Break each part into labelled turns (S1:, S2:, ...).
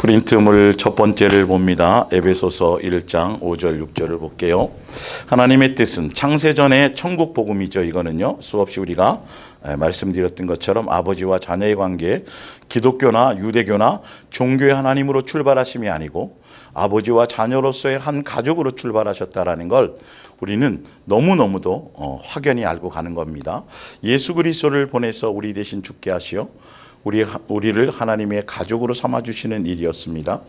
S1: 프린트물 첫 번째를 봅니다. 에베소서 1장 5절 6절을 볼게요. 하나님의 뜻은 창세전의 천국 복음이죠. 이거는요. 수없이 우리가 말씀드렸던 것처럼 아버지와 자녀의 관계, 기독교나 유대교나 종교의 하나님으로 출발하심이 아니고 아버지와 자녀로서의 한 가족으로 출발하셨다라는 걸 우리는 너무너무도 확연히 알고 가는 겁니다. 예수 그리스도를 보내서 우리 대신 죽게 하시어 우리를 하나님의 가족으로 삼아주시는 일이었습니다.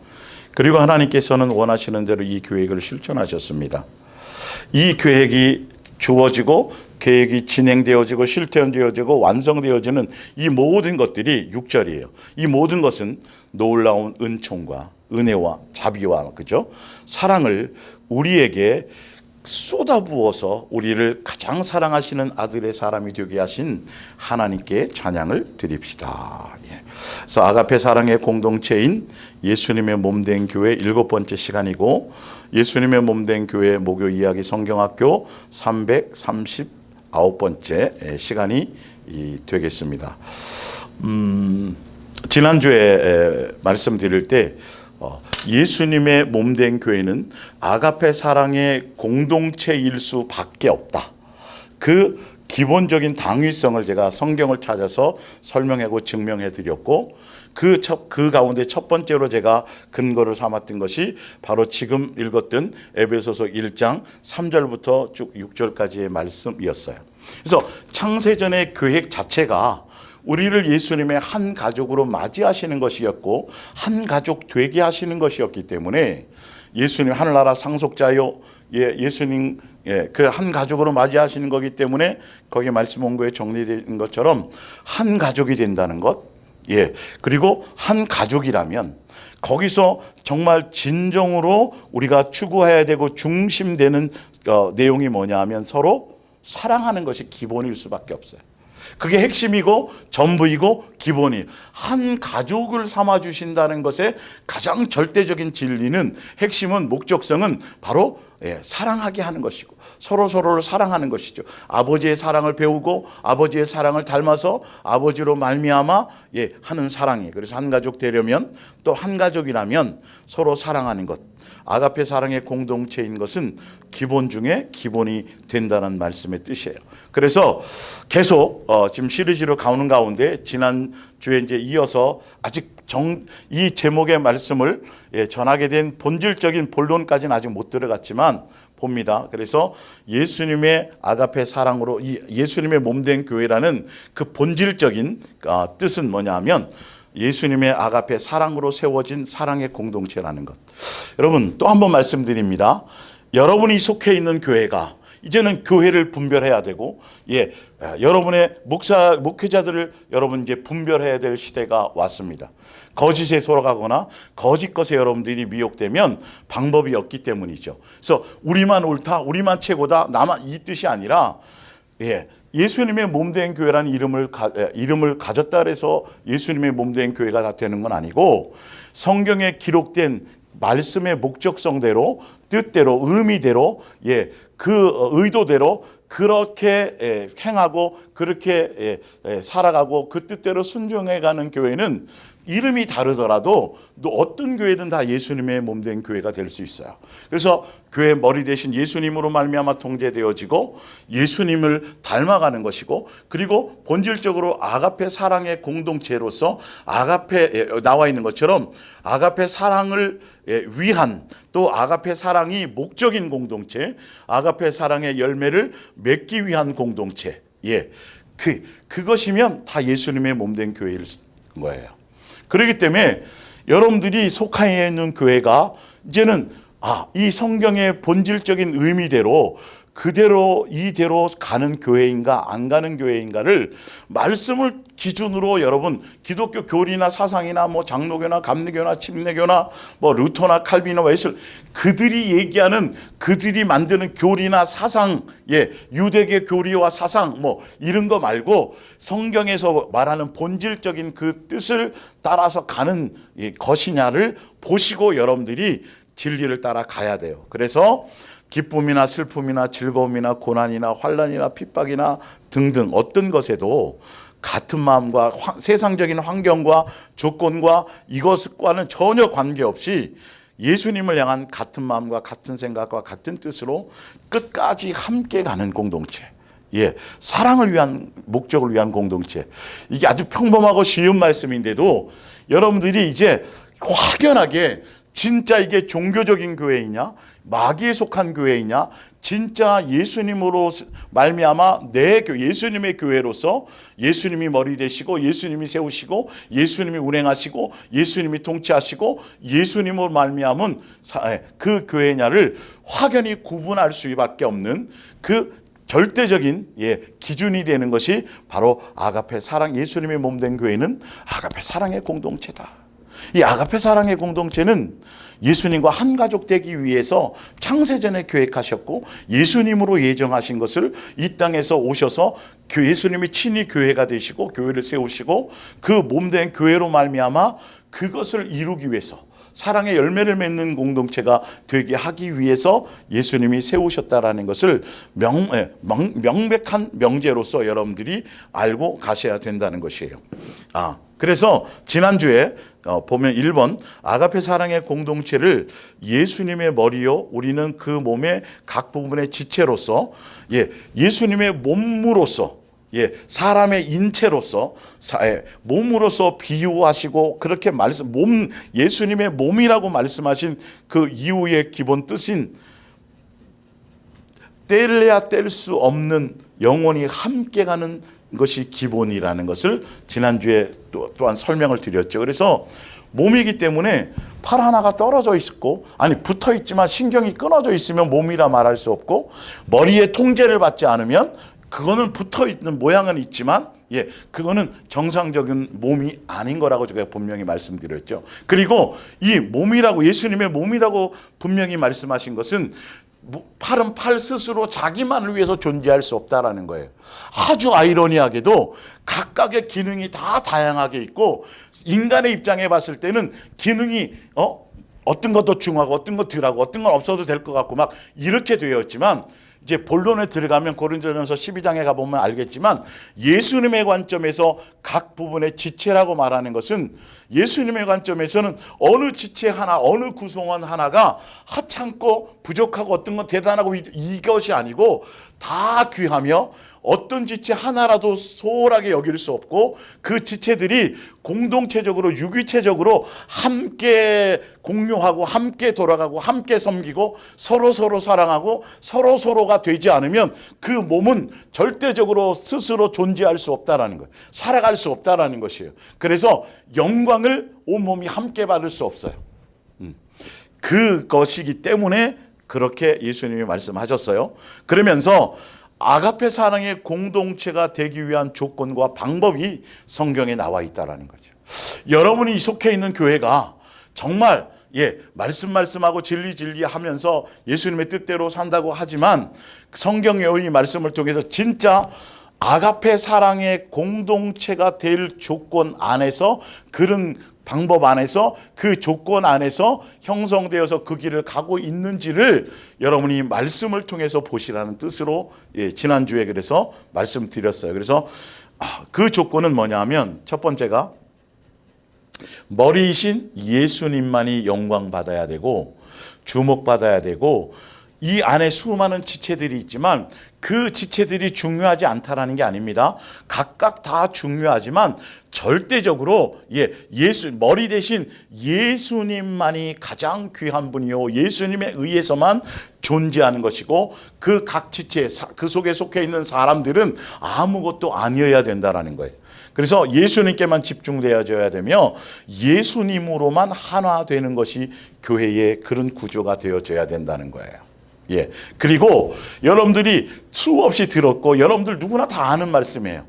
S1: 그리고 하나님께서는 원하시는 대로 이 계획을 실천하셨습니다. 이 계획이 주어지고 계획이 진행되어지고 실현되어지고 완성되어지는 이 모든 것들이 6절이에요. 이 모든 것은 놀라운 은총과 은혜와 자비와 그죠? 사랑을 우리에게 쏟아부어서 우리를 가장 사랑하시는 아들의 사람이 되게 하신 하나님께 찬양을 드립시다. 그래서 아가페 사랑의 공동체인 예수님의 몸된 교회 7번째 시간이고 예수님의 몸된 교회 목요 이야기 성경학교 339번째 시간이 되겠습니다. 지난주에 말씀드릴 때 예수님의 몸된 교회는 아가페 사랑의 공동체일 수밖에 없다. 그 기본적인 당위성을 제가 성경을 찾아서 설명하고 증명해 드렸고 그 가운데 첫 번째로 제가 근거를 삼았던 것이 바로 지금 읽었던 에베소서 1장 3절부터 쭉 6절까지의 말씀이었어요. 그래서 창세전의 계획 자체가 우리를 예수님의 한 가족으로 맞이하시는 것이었고 한 가족 되게 하시는 것이었기 때문에 예수님 하늘나라 상속자요 예수님 그 한 가족으로 맞이하시는 거기 때문에 거기 말씀 원고에 정리된 것처럼 한 가족이 된다는 것 그리고 한 가족이라면 거기서 정말 진정으로 우리가 추구해야 되고 중심되는 내용이 뭐냐 하면 서로 사랑하는 것이 기본일 수밖에 없어요. 그게 핵심이고 전부이고 기본이 한 가족을 삼아주신다는 것의 가장 절대적인 진리는 핵심은 목적성은 바로 사랑하게 하는 것이고 서로를 사랑하는 것이죠. 아버지의 사랑을 배우고 아버지의 사랑을 닮아서 아버지로 말미암아 하는 사랑이 그래서 한 가족 되려면 또 한 가족이라면 서로 사랑하는 것 아가페 사랑의 공동체인 것은 기본 중에 기본이 된다는 말씀의 뜻이에요. 그래서 계속 지금 시리즈로 가는 가운데 지난주에 이제 이어서 아직 이 제목의 말씀을 전하게 된 본질적인 본론까지는 아직 못 들어갔지만 봅니다. 그래서 예수님의 아가페 사랑으로 예수님의 몸된 교회라는 그 본질적인 뜻은 뭐냐 하면 예수님의 아가페 사랑으로 세워진 사랑의 공동체라는 것. 여러분 또 한 번 말씀드립니다. 여러분이 속해 있는 교회가 이제는 교회를 분별해야 되고 여러분의 목회자들을 여러분 이제 분별해야 될 시대가 왔습니다. 거짓에 속아가거나 거짓 것에 여러분들이 미혹되면 방법이 없기 때문이죠. 그래서 우리만 옳다, 우리만 최고다, 나만 이 뜻이 아니라 예수님의 몸된 교회라는 이름을 가졌다 그래서 예수님의 몸된 교회가 다 되는 건 아니고 성경에 기록된 말씀의 목적성대로 뜻대로 의미대로 그 의도대로 그렇게 행하고 그렇게 살아가고 그 뜻대로 순종해가는 교회는 이름이 다르더라도 어떤 교회든 다 예수님의 몸된 교회가 될 수 있어요. 그래서 교회 머리 대신 예수님으로 말미암아 통제되어지고 예수님을 닮아가는 것이고 그리고 본질적으로 아가페 사랑의 공동체로서 아가페 나와 있는 것처럼 아가페 사랑을 위한 또 아가페 사랑이 목적인 공동체 아가페 사랑의 열매를 맺기 위한 공동체 그것이면 다 예수님의 몸된 교회일 거예요. 그렇기 때문에 여러분들이 속하여 있는 교회가 이제는 이 성경의 본질적인 의미대로 그대로 이대로 가는 교회인가 안 가는 교회인가를 말씀을 기준으로 여러분 기독교 교리나 사상이나 뭐 장로교나 감리교나 침례교나 뭐 루터나 칼빈이나 웨슬 그들이 얘기하는 그들이 만드는 교리나 사상 유대계 교리와 사상 뭐 이런 거 말고 성경에서 말하는 본질적인 그 뜻을 따라서 가는 것이냐를 보시고 여러분들이 진리를 따라 가야 돼요. 그래서 기쁨이나 슬픔이나 즐거움이나 고난이나 환난이나 핍박이나 등등 어떤 것에도 같은 마음과 세상적인 환경과 조건과 이것과는 전혀 관계없이 예수님을 향한 같은 마음과 같은 생각과 같은 뜻으로 끝까지 함께 가는 공동체. 예, 사랑을 위한, 목적을 위한 공동체. 이게 아주 평범하고 쉬운 말씀인데도 여러분들이 이제 확연하게 진짜 이게 종교적인 교회이냐, 마귀에 속한 교회이냐, 진짜 예수님으로 말미암아 내 예수님의 교회로서 예수님이 머리 되시고 예수님이 세우시고 예수님이 운행하시고 예수님이 통치하시고 예수님으로 말미암은 그 교회냐를 확연히 구분할 수밖에 없는 그 절대적인 기준이 되는 것이 바로 아가페 사랑, 예수님의 몸된 교회는 아가페 사랑의 공동체다. 이 아가페 사랑의 공동체는 예수님과 한 가족 되기 위해서 창세전에 계획하셨고 예수님으로 예정하신 것을 이 땅에서 오셔서 예수님이 친히 교회가 되시고 교회를 세우시고 그 몸된 교회로 말미암아 그것을 이루기 위해서 사랑의 열매를 맺는 공동체가 되게 하기 위해서 예수님이 세우셨다라는 것을 명백한 명제로서 여러분들이 알고 가셔야 된다는 것이에요. 그래서 지난주에 보면 1번 아가페 사랑의 공동체를 예수님의 머리요 우리는 그 몸의 각 부분의 지체로서 예수님의 몸으로서 사람의 인체로서 몸으로서 비유하시고 그렇게 예수님의 몸이라고 말씀하신 그 이후의 기본 뜻인 뗄래야 뗄 수 없는 영원히 함께 가는 것이 기본이라는 것을 지난주에 또한 설명을 드렸죠. 그래서 몸이기 때문에 팔 하나가 떨어져 있고 붙어 있지만 신경이 끊어져 있으면 몸이라 말할 수 없고 머리에 통제를 받지 않으면 그거는 붙어 있는 모양은 있지만 그거는 정상적인 몸이 아닌 거라고 제가 분명히 말씀드렸죠. 그리고 이 몸이라고 예수님의 몸이라고 분명히 말씀하신 것은 팔은 팔 스스로 자기만을 위해서 존재할 수 없다라는 거예요. 아주 아이러니하게도 각각의 기능이 다 다양하게 있고 인간의 입장에 봤을 때는 기능이 어떤 것도 중하고 어떤 것 덜하고 어떤 건 없어도 될 것 같고 막 이렇게 되어 있지만 이제 본론에 들어가면 고린도전서 12장에 가보면 알겠지만 예수님의 관점에서 각 부분의 지체라고 말하는 것은 예수님의 관점에서는 어느 지체 하나 어느 구성원 하나가 하찮고 부족하고 어떤 건 대단하고 이것이 아니고 다 귀하며 어떤 지체 하나라도 소홀하게 여길 수 없고 그 지체들이 공동체적으로 유기체적으로 함께 공유하고 함께 돌아가고 함께 섬기고 서로 사랑하고 서로가 되지 않으면 그 몸은 절대적으로 스스로 존재할 수 없다라는 거예요. 살아갈 수 없다라는 것이에요. 그래서 영광을 온몸이 함께 받을 수 없어요. 그것이기 때문에 그렇게 예수님이 말씀하셨어요. 그러면서 아가페 사랑의 공동체가 되기 위한 조건과 방법이 성경에 나와 있다라는 거죠. 여러분이 속해 있는 교회가 정말 말씀하고 진리 하면서 예수님의 뜻대로 산다고 하지만 성경의 이 말씀을 통해서 진짜 아가페 사랑의 공동체가 될 조건 안에서 그런 방법 안에서 그 조건 안에서 형성되어서 그 길을 가고 있는지를 여러분이 말씀을 통해서 보시라는 뜻으로 지난주에 그래서 말씀드렸어요. 그래서 그 조건은 뭐냐 하면 첫 번째가 머리이신 예수님만이 영광 받아야 되고 주목받아야 되고 이 안에 수많은 지체들이 있지만 그 지체들이 중요하지 않다라는 게 아닙니다. 각각 다 중요하지만 절대적으로 머리 대신 예수님만이 가장 귀한 분이요 예수님에 의해서만 존재하는 것이고 그 각 지체 그 속에 속해 있는 사람들은 아무것도 아니어야 된다라는 거예요. 그래서 예수님께만 집중되어져야 되며 예수님으로만 하나되는 것이 교회의 그런 구조가 되어져야 된다는 거예요. 그리고 여러분들이 수없이 들었고 여러분들 누구나 다 아는 말씀이에요.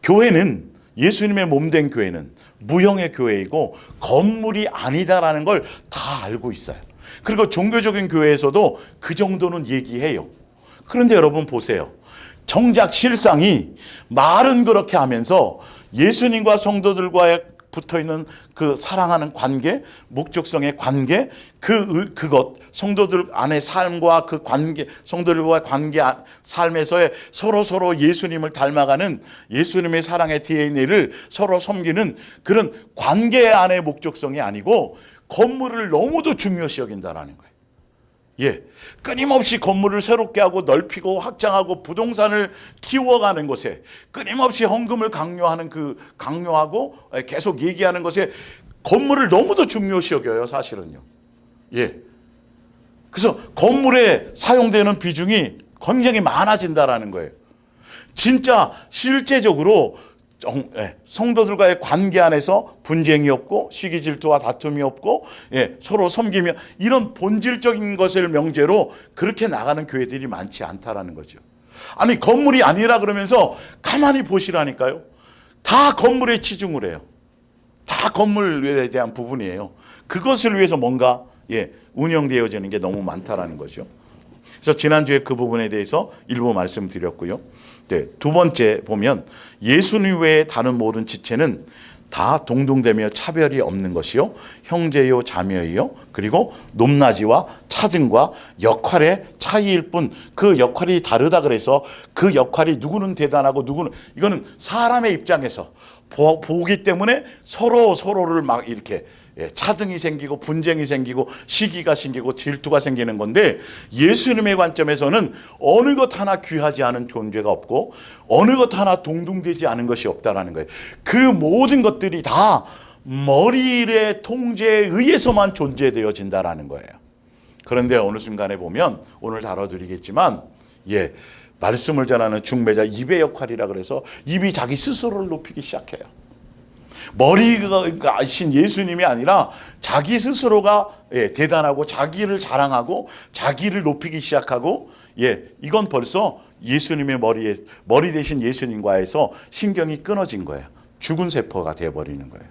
S1: 교회는 예수님의 몸된 교회는 무형의 교회이고 건물이 아니다라는 걸 다 알고 있어요. 그리고 종교적인 교회에서도 그 정도는 얘기해요. 그런데 여러분 보세요. 정작 실상이 말은 그렇게 하면서 예수님과 성도들과의 붙어 있는 그 사랑하는 관계, 목적성의 관계, 그것 성도들 안의 삶과 그 관계, 성도들과의 관계 삶에서의 서로 예수님을 닮아가는 예수님의 사랑의 DNA를 서로 섬기는 그런 관계 안의 목적성이 아니고 건물을 너무도 중요시 여긴다라는 거예요. 예, 끊임없이 건물을 새롭게 하고 넓히고 확장하고 부동산을 키워가는 것에 끊임없이 헌금을 강요하고 계속 얘기하는 것에 건물을 너무도 중요시 여겨요, 사실은요. 예, 그래서 건물에 사용되는 비중이 굉장히 많아진다라는 거예요. 진짜 실제적으로 성도들과의 관계 안에서 분쟁이 없고 시기 질투와 다툼이 없고 서로 섬기며 이런 본질적인 것을 명제로 그렇게 나가는 교회들이 많지 않다라는 거죠. 아니 건물이 아니라 그러면서 가만히 보시라니까요. 다 건물에 치중을 해요. 다 건물에 대한 부분이에요. 그것을 위해서 뭔가 운영되어지는 게 너무 많다라는 거죠. 그래서 지난주에 그 부분에 대해서 일부 말씀드렸고요. 두 번째 보면 예수님 외에 다른 모든 지체는 다 동등되며 차별이 없는 것이요 형제요 자매요 그리고 높낮이와 차등과 역할의 차이일 뿐 그 역할이 다르다 그래서 그 역할이 누구는 대단하고 누구는 이거는 사람의 입장에서 보기 때문에 서로를 막 이렇게 차등이 생기고 분쟁이 생기고 시기가 생기고 질투가 생기는 건데 예수님의 관점에서는 어느 것 하나 귀하지 않은 존재가 없고 어느 것 하나 동등되지 않은 것이 없다라는 거예요. 그 모든 것들이 다 머리의 통제에 의해서만 존재되어진다라는 거예요. 그런데 어느 순간에 보면 오늘 다뤄드리겠지만 말씀을 전하는 중매자 입의 역할이라 그래서 입이 자기 스스로를 높이기 시작해요. 머리가 신 예수님이 아니라 자기 스스로가 대단하고 자기를 자랑하고 자기를 높이기 시작하고 이건 벌써 예수님의 머리 대신 예수님과에서 신경이 끊어진 거예요. 죽은 세포가 되어버리는 거예요.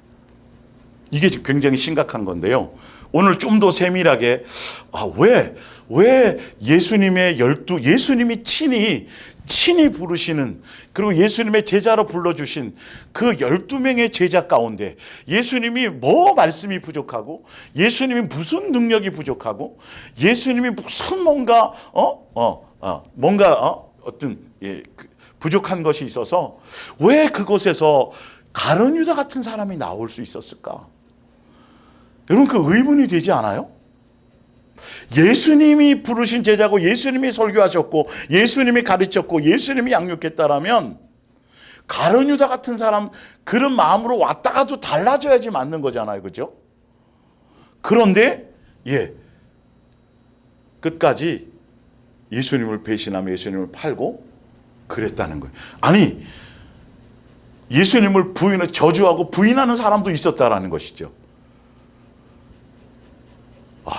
S1: 이게 굉장히 심각한 건데요. 오늘 좀 더 세밀하게 왜 예수님이 친히 부르시는 그리고 예수님의 제자로 불러주신 그 12명의 제자 가운데 예수님이 뭐 말씀이 부족하고 예수님이 무슨 능력이 부족하고 예수님이 무슨 뭔가 어떤 부족한 것이 있어서 왜 그곳에서 가룟 유다 같은 사람이 나올 수 있었을까? 여러분 그 의문이 되지 않아요? 예수님이 부르신 제자고 예수님이 설교하셨고 예수님이 가르쳤고 예수님이 양육했다라면 가룟 유다 같은 사람 그런 마음으로 왔다가도 달라져야지 맞는 거잖아요. 그죠? 그런데 끝까지 예수님을 배신하며 예수님을 팔고 그랬다는 거예요. 아니 예수님을 저주하고 부인하는 사람도 있었다라는 것이죠.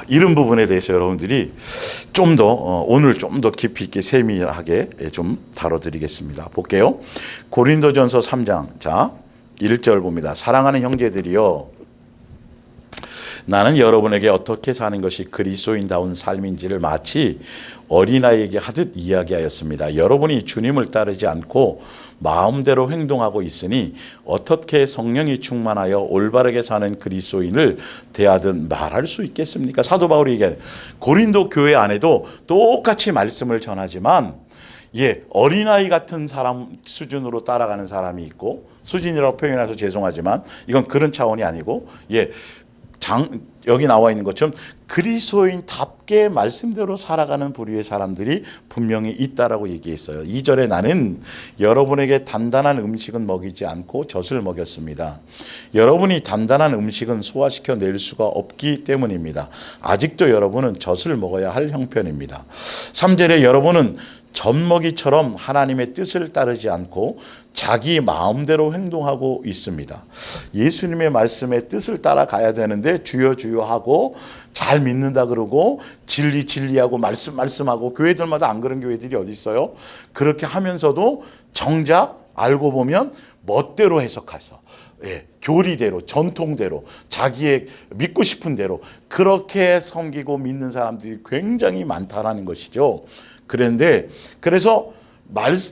S1: 이런 부분에 대해서 여러분들이 좀 더 오늘 좀 더 깊이 있게 세밀하게 좀 다뤄드리겠습니다. 볼게요. 고린도전서 3장 1절 봅니다. 사랑하는 형제들이여 나는 여러분에게 어떻게 사는 것이 그리스도인다운 삶인지를 마치 어린아이에게 하듯 이야기하였습니다. 여러분이 주님을 따르지 않고 마음대로 행동하고 있으니 어떻게 성령이 충만하여 올바르게 사는 그리스도인을 대하듯 말할 수 있겠습니까? 사도 바울이 얘기해요. 고린도 교회 안에도 똑같이 말씀을 전하지만 어린아이 같은 사람 수준으로 따라가는 사람이 있고 수준이라고 표현해서 죄송하지만 이건 그런 차원이 아니고 여기 나와 있는 것처럼 그리스도인답게 말씀대로 살아가는 부류의 사람들이 분명히 있다라고 얘기했어요. 2절에 나는 여러분에게 단단한 음식은 먹이지 않고 젖을 먹였습니다. 여러분이 단단한 음식은 소화시켜 낼 수가 없기 때문입니다. 아직도 여러분은 젖을 먹어야 할 형편입니다. 3절에 여러분은 젖먹이처럼 하나님의 뜻을 따르지 않고 자기 마음대로 행동하고 있습니다. 예수님의 말씀에 뜻을 따라가야 되는데 주여 주여 하고 잘 믿는다 그러고 진리하고 말씀하고 교회들마다 안 그런 교회들이 어디 있어요? 그렇게 하면서도 정작 알고 보면 멋대로 해석해서 교리대로 전통대로 자기의 믿고 싶은 대로 그렇게 섬기고 믿는 사람들이 굉장히 많다라는 것이죠. 그래서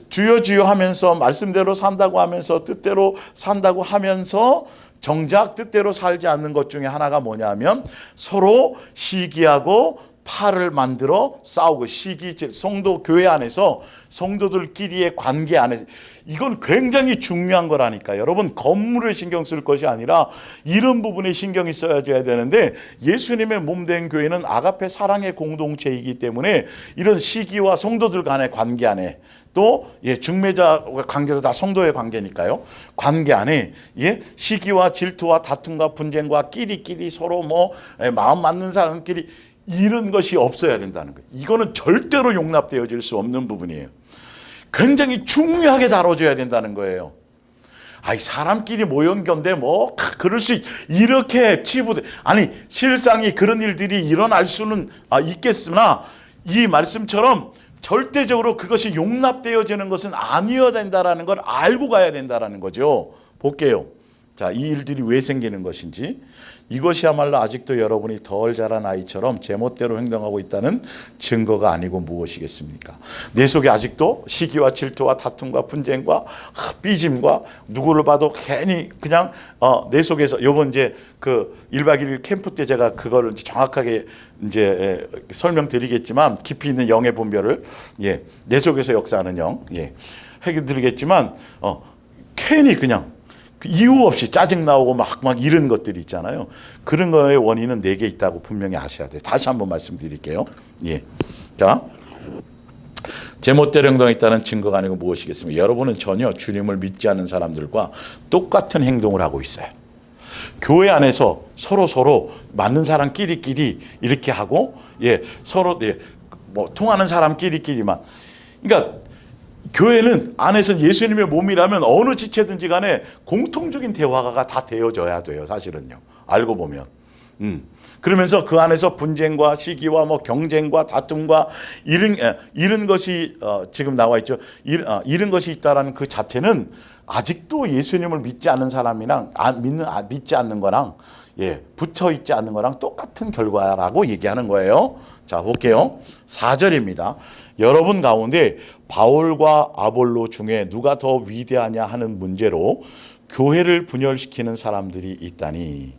S1: 주여 주여 하면서 말씀대로 산다고 하면서 뜻대로 산다고 하면서 정작 뜻대로 살지 않는 것 중에 하나가 뭐냐면 서로 시기하고 팔을 만들어 싸우고 시기질, 성도 교회 안에서 성도들끼리의 관계 안에서 이건 굉장히 중요한 거라니까. 여러분 건물에 신경 쓸 것이 아니라 이런 부분에 신경이 써야줘야 되는데 예수님의 몸된 교회는 아가페 사랑의 공동체이기 때문에 이런 시기와 성도들 간의 관계 안에 또 중매자 관계도 다 성도의 관계니까요. 관계 안에 시기와 질투와 다툼과 분쟁과 끼리끼리 서로 마음 맞는 사람끼리 이런 것이 없어야 된다는 거예요. 이거는 절대로 용납되어질 수 없는 부분이에요. 굉장히 중요하게 다뤄져야 된다는 거예요. 사람끼리 모연 건데 그럴 수 이렇게 치부돼. 실상이 그런 일들이 일어날 수는 있겠으나 이 말씀처럼 절대적으로 그것이 용납되어지는 것은 아니어야 된다라는 걸 알고 가야 된다라는 거죠. 볼게요. 자, 이 일들이 왜 생기는 것인지. 이것이야말로 아직도 여러분이 덜 자란 아이처럼 제멋대로 행동하고 있다는 증거가 아니고 무엇이겠습니까? 내 속에 아직도 시기와 질투와 다툼과 분쟁과 삐짐과 누구를 봐도 괜히 그냥 내 속에서 요번 이제 그 1박 2일 캠프 때 제가 그거를 정확하게 이제 설명드리겠지만 깊이 있는 영의 분별을 내 속에서 역사하는 영 해드리겠지만 괜히 그냥 이유 없이 짜증 나오고 막 이런 것들이 있잖아요. 그런 거의 원인은 4개 있다고 분명히 아셔야 돼요. 다시 한번 말씀드릴게요. 자, 제멋대로 행동했다는 증거가 아니고 무엇이겠습니까? 여러분은 전혀 주님을 믿지 않는 사람들과 똑같은 행동을 하고 있어요. 교회 안에서 서로 맞는 사람끼리끼리 이렇게 하고 서로 통하는 사람끼리끼리만. 그러니까 교회는 안에서 예수님의 몸이라면 어느 지체든지 간에 공통적인 대화가 다 되어져야 돼요. 사실은요. 알고 보면. 그러면서 그 안에서 분쟁과 시기와 경쟁과 다툼과 이런 것이 지금 나와 있죠. 이런 것이 있다라는 그 자체는 아직도 예수님을 믿지 않는 사람이랑 믿지 않는 거랑 붙여 있지 않는 거랑 똑같은 결과라고 얘기하는 거예요. 자, 볼게요. 4절입니다. 여러분 가운데 바울과 아볼로 중에 누가 더 위대하냐 하는 문제로 교회를 분열시키는 사람들이 있다니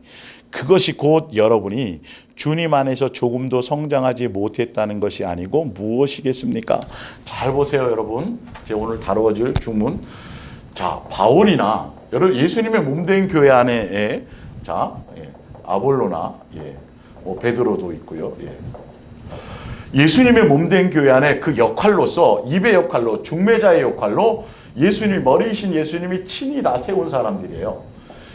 S1: 그것이 곧 여러분이 주님 안에서 조금도 성장하지 못했다는 것이 아니고 무엇이겠습니까? 잘 보세요, 여러분. 제가 오늘 다루어질 주문. 자, 바울이나 여러분 예수님의 몸된 교회 안에 아볼로나 베드로도 있고요. 예수님의 몸된 교회 안에 그 역할로서 입의 역할로 중매자의 역할로 예수님 머리이신 예수님이 친히 다 세운 사람들이에요.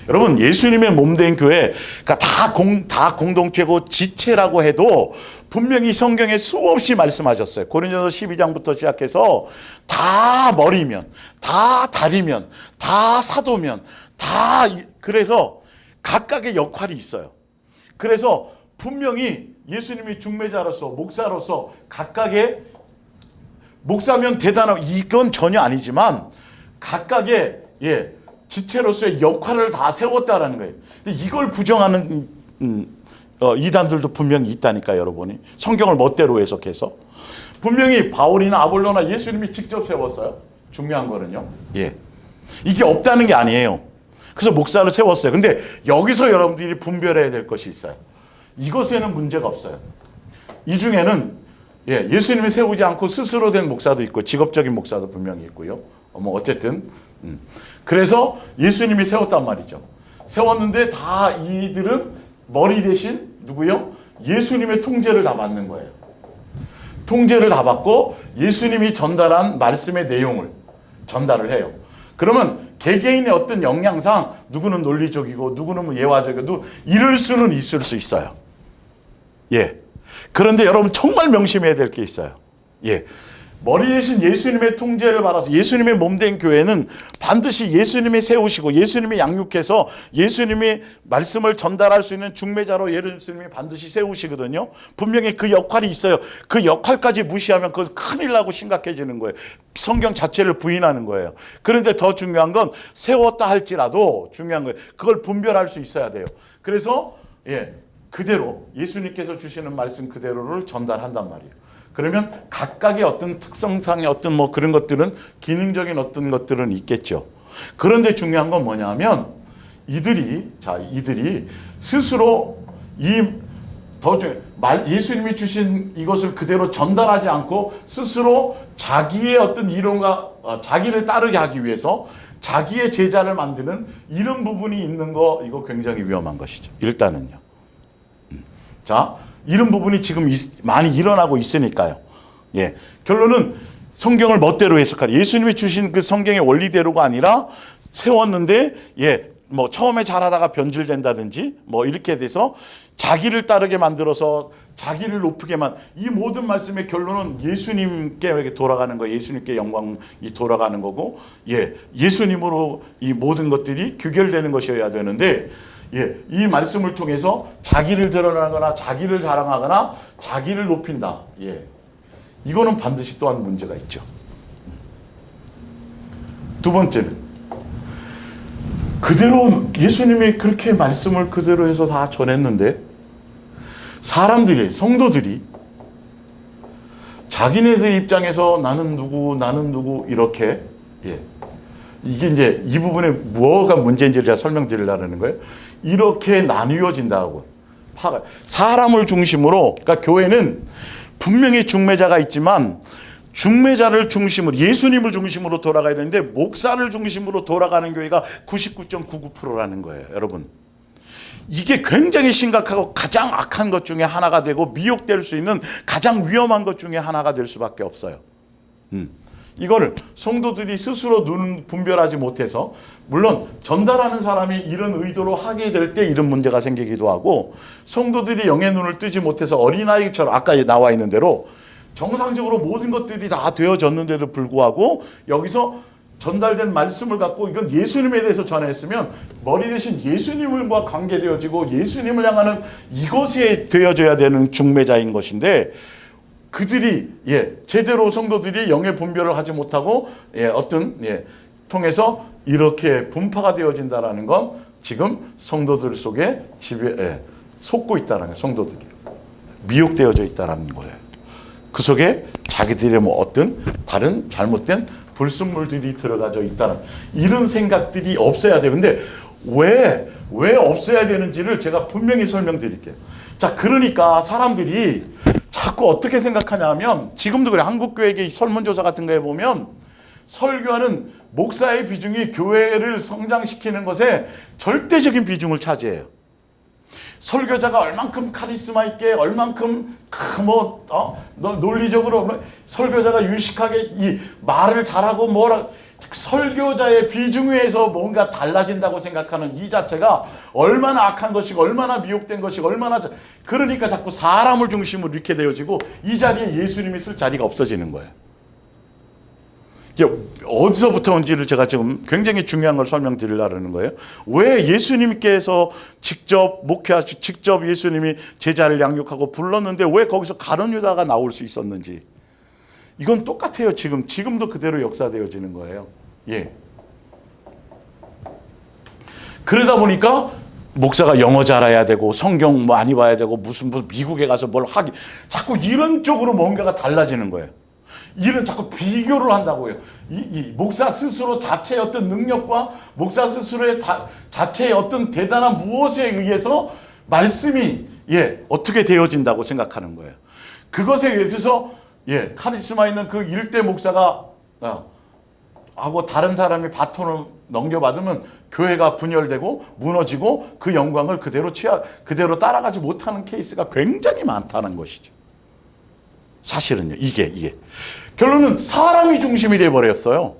S1: 여러분 예수님의 몸된 교회 그러니까 다 공동체고 지체라고 해도 분명히 성경에 수없이 말씀하셨어요. 고린도서 12장부터 시작해서 다 머리면 다 다리면 다 사도면 다 그래서 각각의 역할이 있어요. 그래서 분명히 예수님이 중매자로서 목사로서 각각의 목사면 대단하고 이건 전혀 아니지만 각각의 지체로서의 역할을 다 세웠다라는 거예요. 근데 이걸 부정하는 이단들도 분명히 있다니까 여러분이 성경을 멋대로 해석해서 분명히 바울이나 아볼로나 예수님이 직접 세웠어요. 중요한 거는요. 이게 없다는 게 아니에요. 그래서 목사를 세웠어요. 근데 여기서 여러분들이 분별해야 될 것이 있어요. 이것에는 문제가 없어요. 이 중에는 예수님이 세우지 않고 스스로 된 목사도 있고 직업적인 목사도 분명히 있고요. 어쨌든 그래서 예수님이 세웠단 말이죠. 세웠는데 다 이들은 머리 대신 누구요? 예수님의 통제를 다 받는 거예요. 통제를 다 받고 예수님이 전달한 말씀의 내용을 전달을 해요. 그러면 개개인의 어떤 역량상 누구는 논리적이고 누구는 예화적이고 이럴 수는 있을 수 있어요. 그런데 여러분 정말 명심해야 될 게 있어요. 머리 대신 예수님의 통제를 받아서 예수님의 몸된 교회는 반드시 예수님이 세우시고 예수님이 양육해서 예수님이 말씀을 전달할 수 있는 중매자로 예수님이 반드시 세우시거든요. 분명히 그 역할이 있어요. 그 역할까지 무시하면 그건 큰일 나고 심각해지는 거예요. 성경 자체를 부인하는 거예요. 그런데 더 중요한 건 세웠다 할지라도 중요한 거예요. 그걸 분별할 수 있어야 돼요. 그래서 그대로 예수님께서 주시는 말씀 그대로를 전달한단 말이에요. 그러면 각각의 어떤 특성상의 어떤 그런 것들은 기능적인 어떤 것들은 있겠죠. 그런데 중요한 건 뭐냐면 이들이 스스로 예수님이 주신 이것을 그대로 전달하지 않고 스스로 자기의 어떤 이론과 자기를 따르게 하기 위해서 자기의 제자를 만드는 이런 부분이 있는 거, 이거 굉장히 위험한 것이죠. 일단은요. 자, 이런 부분이 지금 많이 일어나고 있으니까요. 예. 결론은 성경을 멋대로 해석하라. 예수님이 주신 그 성경의 원리대로가 아니라 세웠는데, 예, 뭐 처음에 잘하다가 변질된다든지 뭐 이렇게 돼서 자기를 따르게 만들어서 자기를 높이게만, 이 모든 말씀의 결론은 예수님께 돌아가는 거예요. 예수님께 영광이 돌아가는 거고, 예, 예수님으로 이 모든 것들이 규결되는 것이어야 되는데, 예, 이 말씀을 통해서 자기를 드러나거나 자기를 자랑하거나 자기를 높인다. 예, 이거는 반드시 또한 문제가 있죠. 두 번째는 그대로 예수님이 그렇게 말씀을 그대로 해서 다 전했는데 사람들이, 성도들이 자기네들 입장에서 나는 누구 이렇게, 예, 이게 이제 이 부분에 뭐가 문제인지를 제가 설명드리려는 거예요. 이렇게 나뉘어진다고. 사람을 중심으로, 그러니까 교회는 분명히 중매자가 있지만 중매자를 중심으로, 예수님을 중심으로 돌아가야 되는데 목사를 중심으로 돌아가는 교회가 99.99%라는 거예요. 여러분, 이게 굉장히 심각하고 가장 악한 것 중에 하나가 되고 미혹될 수 있는 가장 위험한 것 중에 하나가 될 수밖에 없어요. 이거를 성도들이 스스로 눈 분별하지 못해서, 물론 전달하는 사람이 이런 의도로 하게 될 때 이런 문제가 생기기도 하고, 성도들이 영의 눈을 뜨지 못해서 어린아이처럼 아까 나와 있는 대로 정상적으로 모든 것들이 다 되어졌는데도 불구하고 여기서 전달된 말씀을 갖고 이건 예수님에 대해서 전했으면 머리 대신 예수님과 관계되어지고 예수님을 향하는 이것에 되어져야 되는 중매자인 것인데, 그들이, 예, 제대로 성도들이 영의 분별을 하지 못하고, 예, 통해서 이렇게 분파가 되어진다라는 건 지금 성도들 속에 속고 있다는 거예요. 성도들이 미혹되어져 있다라는 거예요. 그 속에 자기들의 뭐 어떤 다른 잘못된 불순물들이 들어가져 있다는 이런 생각들이 없어야 돼요. 근데 왜 없어야 되는지를 제가 분명히 설명드릴게요. 자, 그러니까 사람들이 자꾸 어떻게 생각하냐 하면, 지금도 그래. 한국교회의 설문조사 같은 거에 보면 설교하는 목사의 비중이 교회를 성장시키는 것에 절대적인 비중을 차지해요. 설교자가 얼만큼 카리스마 있게, 얼만큼 논리적으로 설교자가 유식하게 이 말을 잘하고 설교자의 비중 위에서 뭔가 달라진다고 생각하는 이 자체가 얼마나 악한 것이고 얼마나 미혹된 것이고 그러니까 자꾸 사람을 중심으로 이렇게 되어지고 이 자리에 예수님이 쓸 자리가 없어지는 거예요. 어디서부터 온지를 제가 지금 굉장히 중요한 걸 설명드리려는 거예요. 왜 예수님께서 직접 직접 예수님이 제자를 양육하고 불렀는데 왜 거기서 가룟 유다가 나올 수 있었는지, 이건 똑같아요. 지금도 그대로 역사되어지는 거예요. 예. 그러다 보니까 목사가 영어 잘해야 되고 성경 많이 봐야 되고 무슨 미국에 가서 뭘 하기, 자꾸 이런 쪽으로 뭔가가 달라지는 거예요. 이런 자꾸 비교를 한다고요. 이 목사 스스로 자체의 어떤 능력과 목사 스스로의 자체의 어떤 대단한 무엇에 의해서 말씀이, 예, 어떻게 되어진다고 생각하는 거예요. 그것에 의해서, 예, 카리스마 있는 그 일대 목사가 하고 다른 사람이 바톤을 넘겨받으면 교회가 분열되고 무너지고 그 영광을 그대로 따라가지 못하는 케이스가 굉장히 많다는 것이죠. 사실은요. 이게 결론은 사람이 중심이 돼버렸어요.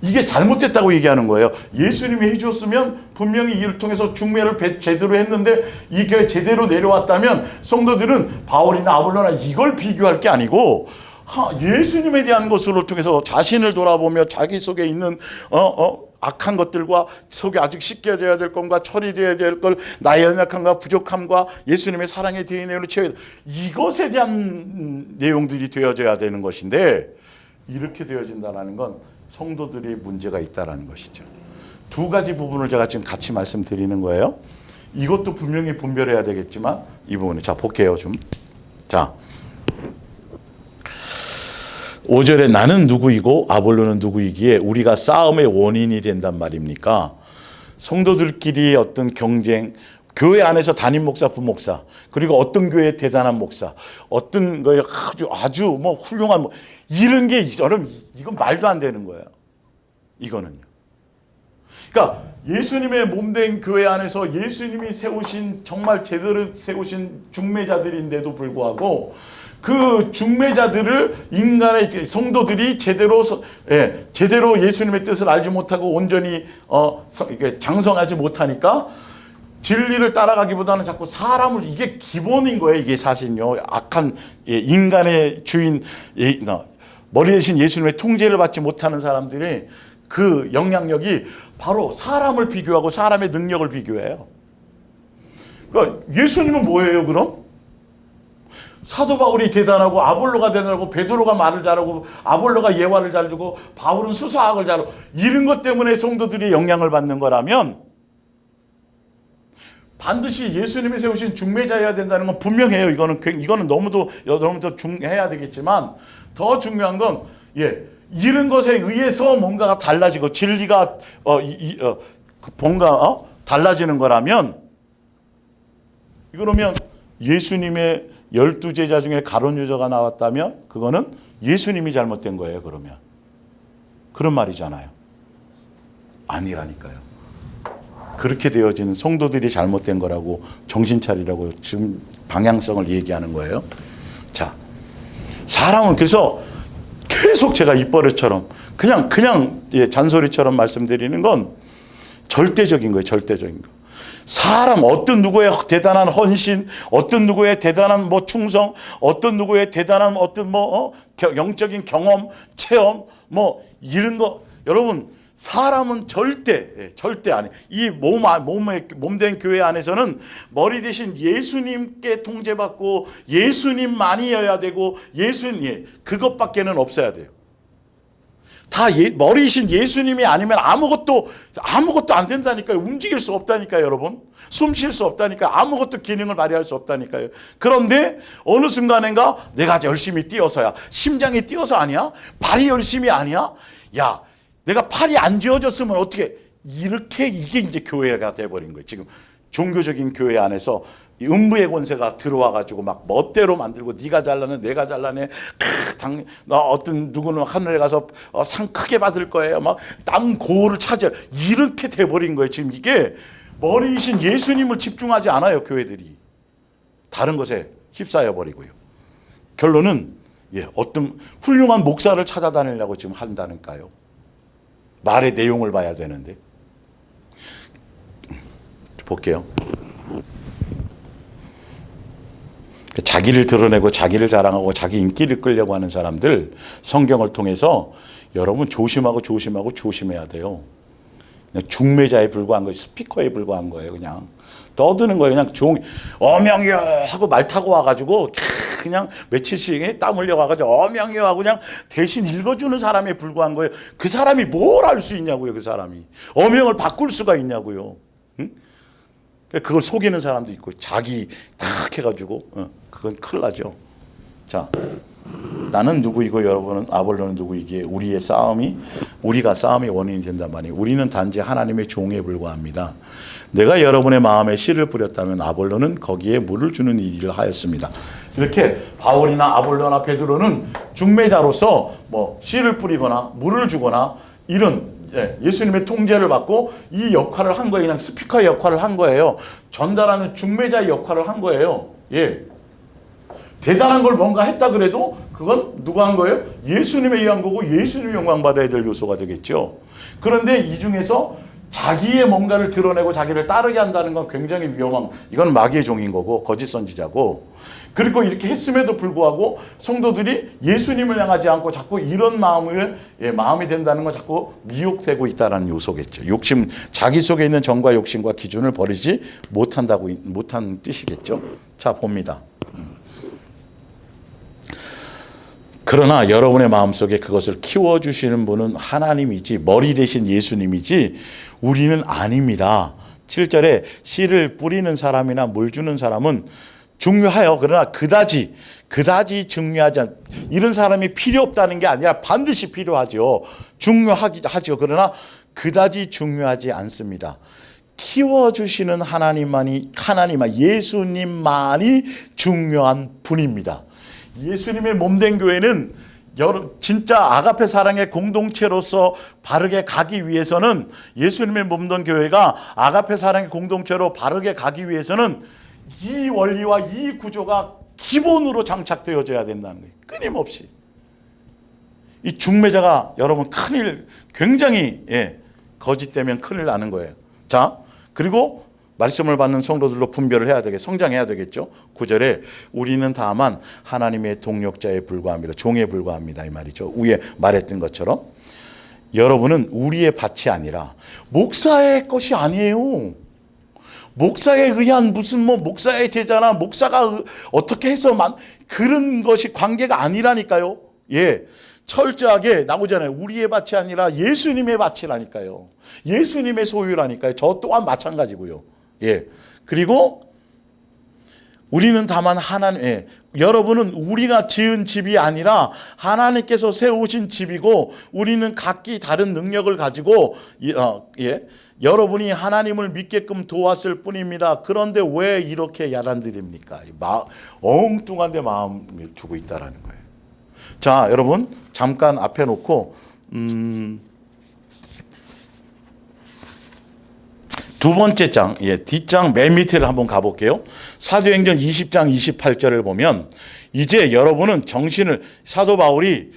S1: 이게 잘못됐다고 얘기하는 거예요. 예수님이 해줬으면 분명히 이를 통해서 중매를 제대로 했는데 이게 제대로 내려왔다면 성도들은 바울이나 아볼로나 이걸 비교할 게 아니고 예수님에 대한 것으로 통해서 자신을 돌아보며 자기 속에 있는 악한 것들과 속에 아직 씻겨져야 될 것과 처리되어야 될 걸, 나의 연약함과 부족함과 예수님의 사랑의 DNA로 채워야 돼. 이것에 대한 내용들이 되어져야 되는 것인데, 이렇게 되어진다는 건 성도들이 문제가 있다는 것이죠. 두 가지 부분을 제가 지금 같이 말씀드리는 거예요. 이것도 분명히 분별해야 되겠지만 이 부분을 자 볼게요. 좀. 자, 5절에 나는 누구이고 아볼로는 누구이기에 우리가 싸움의 원인이 된단 말입니까? 성도들끼리의 어떤 경쟁, 교회 안에서 담임 목사, 부목사, 그리고 어떤 교회의 대단한 목사, 어떤 거에 아주 뭐 훌륭한 이런 게 여러분 이건 말도 안 되는 거예요. 이거는요. 그러니까 예수님의 몸된 교회 안에서 예수님이 세우신 정말 제대로 세우신 중매자들인데도 불구하고 그 중매자들을 인간의 성도들이 제대로 예수님의 뜻을 알지 못하고 온전히 장성하지 못하니까 진리를 따라가기보다는 자꾸 사람을 이게 기본인 거예요. 이게 사실요. 악한 인간의 주인 머리 대신 예수님의 통제를 받지 못하는 사람들이 그 영향력이 바로 사람을 비교하고 사람의 능력을 비교해요. 그러니까 예수님은 뭐예요, 그럼? 사도 바울이 대단하고 아볼로가 대단하고 베드로가 말을 잘하고 아볼로가 예화를 잘하고 바울은 수사학을 잘하고 이런 것 때문에 성도들이 영향을 받는 거라면 반드시 예수님이 세우신 중매자여야 된다는 건 분명해요. 이거는 너무도 중해야 되겠지만 더 중요한 건 이런 것에 의해서 뭔가가 달라지고 진리가 뭔가 달라지는 거라면 그러면 예수님의 12제자 중에 가룟 유다가 나왔다면 그거는 예수님이 잘못된 거예요. 그러면 그런 말이잖아요. 아니라니까요. 그렇게 되어지는 성도들이 잘못된 거라고 정신 차리라고 지금 방향성을 얘기하는 거예요. 자, 사람은 그래서 계속 제가 입버릇처럼 그냥 잔소리처럼 말씀드리는 건 절대적인 거예요. 절대적인 거. 사람 어떤 누구의 대단한 헌신, 어떤 누구의 대단한 충성, 어떤 누구의 대단한 어떤 영적인 경험, 체험 이런 거 여러분 사람은 절대 아니. 이 몸된 교회 안에서는 머리 대신 예수님께 통제받고 예수님만이어야 되고 그것밖에는 없어야 돼요. 다 머리이신 예수님이 아니면 아무것도 안 된다니까요. 움직일 수 없다니까요, 여러분. 숨 쉴 수 없다니까요. 아무것도 기능을 발휘할 수 없다니까요. 그런데 어느 순간인가 내가 열심히 뛰어서야. 심장이 뛰어서 아니야? 발이 열심히 아니야? 야, 내가 팔이 안 쥐어졌으면 어떻게 이게 이제 교회가 돼버린 거예요. 지금 종교적인 교회 안에서 음부의 권세가 들어와가지고 막 멋대로 만들고 네가 잘나네 내가 잘나네 어떤 누구는 하늘에 가서 상 크게 받을 거예요. 막 땅 고를 차지할 이렇게 돼버린 거예요. 지금 이게 머리이신 예수님을 집중하지 않아요. 교회들이 다른 것에 휩싸여 버리고요. 결론은 어떤 훌륭한 목사를 찾아다니려고 지금 한다니까요. 말의 내용을 봐야 되는데 볼게요. 자기를 드러내고 자기를 자랑하고 자기 인기를 끌려고 하는 사람들 성경을 통해서 여러분 조심해야 돼요. 그냥 중매자에 불과한 거예요. 스피커에 불과한 거예요. 그냥 떠드는 거예요. 그냥 어명이요 하고 말 타고 와가지고 그냥 며칠씩 땀 흘려가지고 어명이요 하고 그냥 대신 읽어주는 사람에 불과한 거예요. 그 사람이 뭘 할 수 있냐고요. 그 사람이 어명을 바꿀 수가 있냐고요. 응? 그걸 속이는 사람도 있고 자기 탁 해가지고 그건 큰일 나죠. 자, 나는 누구이고 여러분은 아볼로는 누구이기에 우리가 싸움의 원인이 된단 말이에요. 우리는 단지 하나님의 종에 불과합니다. 내가 여러분의 마음에 씨를 뿌렸다면 아볼로는 거기에 물을 주는 일을 하였습니다. 이렇게 바울이나 아볼로나 베드로는 중매자로서 씨를 뿌리거나 물을 주거나 이런 예수님의 통제를 받고 이 역할을 한 거예요. 그냥 스피커의 역할을 한 거예요. 전달하는 중매자의 역할을 한 거예요. 대단한 걸 뭔가 했다 그래도 그건 누가 한 거예요? 예수님에 의한 거고 예수님이 영광받아야 될 요소가 되겠죠. 그런데 이 중에서 자기의 뭔가를 드러내고 자기를 따르게 한다는 건 굉장히 위험한, 이건 마귀의 종인 거고 거짓 선지자고, 그리고 이렇게 했음에도 불구하고 성도들이 예수님을 향하지 않고 자꾸 이런 마음이 된다는 건 자꾸 미혹되고 있다는 요소겠죠. 욕심, 자기 속에 있는 정과 욕심과 기준을 버리지 못한 뜻이겠죠. 자, 봅니다. 그러나 여러분의 마음속에 그것을 키워주시는 분은 하나님이지 머리 대신 예수님이지 우리는 아닙니다. 7절에 씨를 뿌리는 사람이나 물 주는 사람은 중요해요. 그러나 그다지 중요하지 이런 사람이 필요 없다는 게 아니라 반드시 필요하죠. 중요하죠. 그러나 그다지 중요하지 않습니다. 키워주시는 하나님만 예수님만이 중요한 분입니다. 예수님의 몸된 교회는 진짜 아가페 사랑의 공동체로서 바르게 가기 위해서는, 예수님의 몸된 교회가 아가페 사랑의 공동체로 바르게 가기 위해서는 이 원리와 이 구조가 기본으로 장착되어져야 된다는 거예요. 끊임없이. 이 중매자가 여러분 굉장히 거짓되면 큰일 나는 거예요. 자, 그리고 말씀을 받는 성도들로 분별을 해야 되겠죠. 성장해야 되겠죠. 9절에 우리는 다만 하나님의 동력자에 불과합니다. 종에 불과합니다. 이 말이죠. 위에 말했던 것처럼 여러분은 우리의 밭이 아니라 목사의 것이 아니에요. 목사에 의한 무슨 목사의 제자나 목사가 어떻게 해서 그런 것이 관계가 아니라니까요. 예. 철저하게 나오잖아요. 우리의 밭이 아니라 예수님의 밭이라니까요. 예수님의 소유라니까요. 저 또한 마찬가지고요. 예. 그리고 우리는 다만 여러분은 우리가 지은 집이 아니라 하나님께서 세우신 집이고, 우리는 각기 다른 능력을 가지고 여러분이 하나님을 믿게끔 도왔을 뿐입니다. 그런데 왜 이렇게 야단들입니까? 엉뚱한 데 마음을 두고 있다라는 거예요. 자, 여러분 잠깐 앞에 놓고 두 번째 장, 뒷장 맨 밑에를 한번 가볼게요. 사도행전 20장 28절을 보면, 이제 여러분은 사도 바울이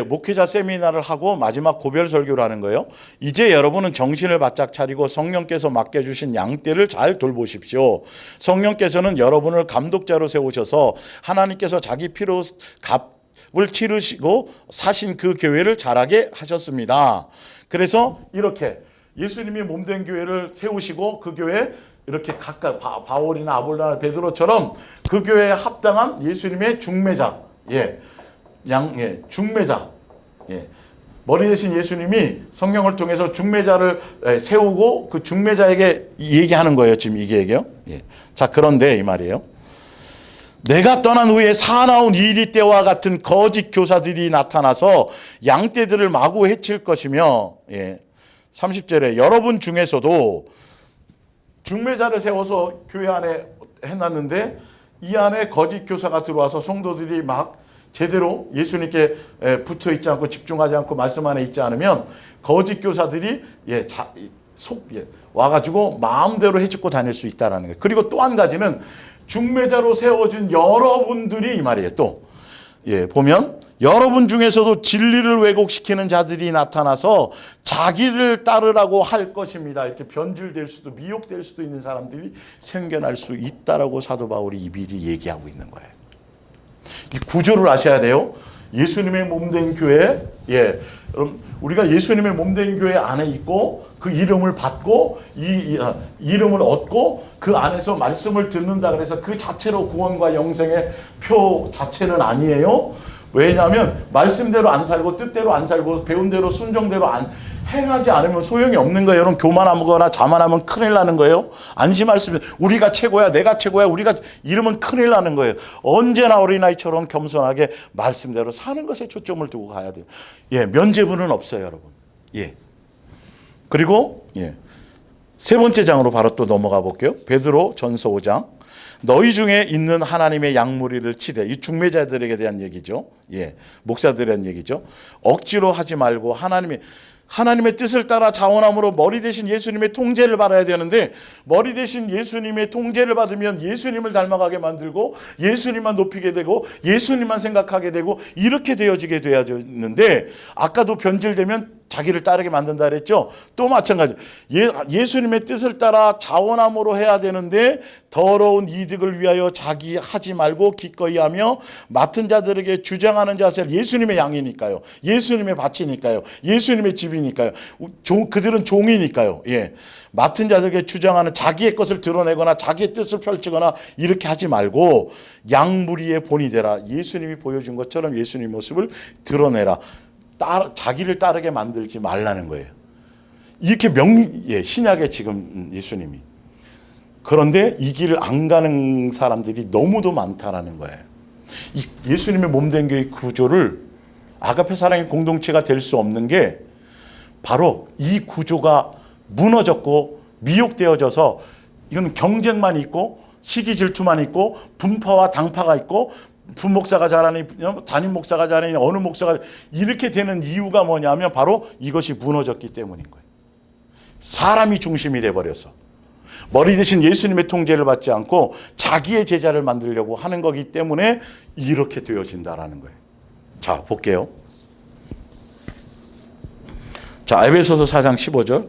S1: 목회자 세미나를 하고 마지막 고별 설교를 하는 거예요. 이제 여러분은 정신을 바짝 차리고 성령께서 맡겨주신 양떼를 잘 돌보십시오. 성령께서는 여러분을 감독자로 세우셔서 하나님께서 자기 피로 값을 치르시고 사신 그 교회를 자라게 하셨습니다. 그래서 이렇게 예수님이 몸된 교회를 세우시고 그 교회에 이렇게 각각 바울이나 아볼로나 베드로처럼 그 교회에 합당한 예수님의 중매자, 중매자, 머리 대신 예수님이 성령을 통해서 중매자를 세우고 그 중매자에게 얘기하는 거예요. 지금 이게 얘기요. 자, 그런데 이 말이에요. 내가 떠난 후에 사나운 이리 때와 같은 거짓 교사들이 나타나서 양떼들을 마구 해칠 것이며, 30절에 여러분 중에서도 중매자를 세워서 교회 안에 해놨는데 이 안에 거짓 교사가 들어와서 성도들이 막 제대로 예수님께 붙어 있지 않고 집중하지 않고 말씀 안에 있지 않으면 거짓 교사들이 와가지고 마음대로 해집고 다닐 수 있다는 거예요. 그리고 또 한 가지는 중매자로 세워진 여러분들이 이 말이에요. 또 보면 여러분 중에서도 진리를 왜곡시키는 자들이 나타나서 자기를 따르라고 할 것입니다. 이렇게 변질될 수도 미혹될 수도 있는 사람들이 생겨날 수 있다라고 사도 바울이 미리 얘기하고 있는 거예요. 이 구조를 아셔야 돼요. 예수님의 몸된 교회, 여러분 우리가 예수님의 몸된 교회 안에 있고 그 이름을 받고 이름을 얻고 그 안에서 말씀을 듣는다 그래서 그 자체로 구원과 영생의 표 자체는 아니에요. 왜냐하면 말씀대로 안 살고 뜻대로 안 살고 배운 대로 순종대로 행하지 않으면 소용이 없는 거예요. 여러분 교만하거나 자만하면 큰일 나는 거예요. 안심할 수 있는 우리가 최고야, 내가 최고야, 우리가 이러면 큰일 나는 거예요. 언제나 어린아이처럼 겸손하게 말씀대로 사는 것에 초점을 두고 가야 돼요. 면죄부는 없어요, 여러분. 그리고 세 번째 장으로 바로 또 넘어가 볼게요. 베드로 전서 5장. 너희 중에 있는 하나님의 양무리를 치되, 이 중매자들에게 대한 얘기죠. 목사들에 대한 얘기죠. 억지로 하지 말고 하나님의 뜻을 따라 자원함으로 머리 대신 예수님의 통제를 받아야 되는데, 머리 대신 예수님의 통제를 받으면 예수님을 닮아가게 만들고 예수님만 높이게 되고 예수님만 생각하게 되고 이렇게 되어지게 돼야 되는데, 아까도 변질되면 자기를 따르게 만든다 그랬죠. 또 마찬가지. 예수님의 뜻을 따라 자원함으로 해야 되는데 더러운 이득을 위하여 자기 하지 말고 기꺼이 하며 맡은 자들에게 주장하는 자세를, 예수님의 양이니까요. 예수님의 밭이니까요. 예수님의 집이니까요. 그들은 종이니까요. 맡은 자들에게 주장하는 자기의 것을 드러내거나 자기의 뜻을 펼치거나 이렇게 하지 말고 양무리의 본이 되라. 예수님이 보여준 것처럼 예수님의 모습을 드러내라. 자기를 따르게 만들지 말라는 거예요. 이렇게 신약에 지금 예수님이 그런데 이 길을 안 가는 사람들이 너무도 많다라는 거예요. 이 예수님의 몸된 교회 구조를 아가페 사랑의 공동체가 될 수 없는 게 바로 이 구조가 무너졌고 미혹되어져서 이건 경쟁만 있고 시기 질투만 있고 분파와 당파가 있고 부목사가 잘하니 담임 목사가 잘하니 어느 목사가 이렇게 되는 이유가 뭐냐면 바로 이것이 무너졌기 때문인 거예요. 사람이 중심이 돼버려서 머리 대신 예수님의 통제를 받지 않고 자기의 제자를 만들려고 하는 거기 때문에 이렇게 되어진다라는 거예요. 자, 볼게요. 자, 에베소서 4장 15절.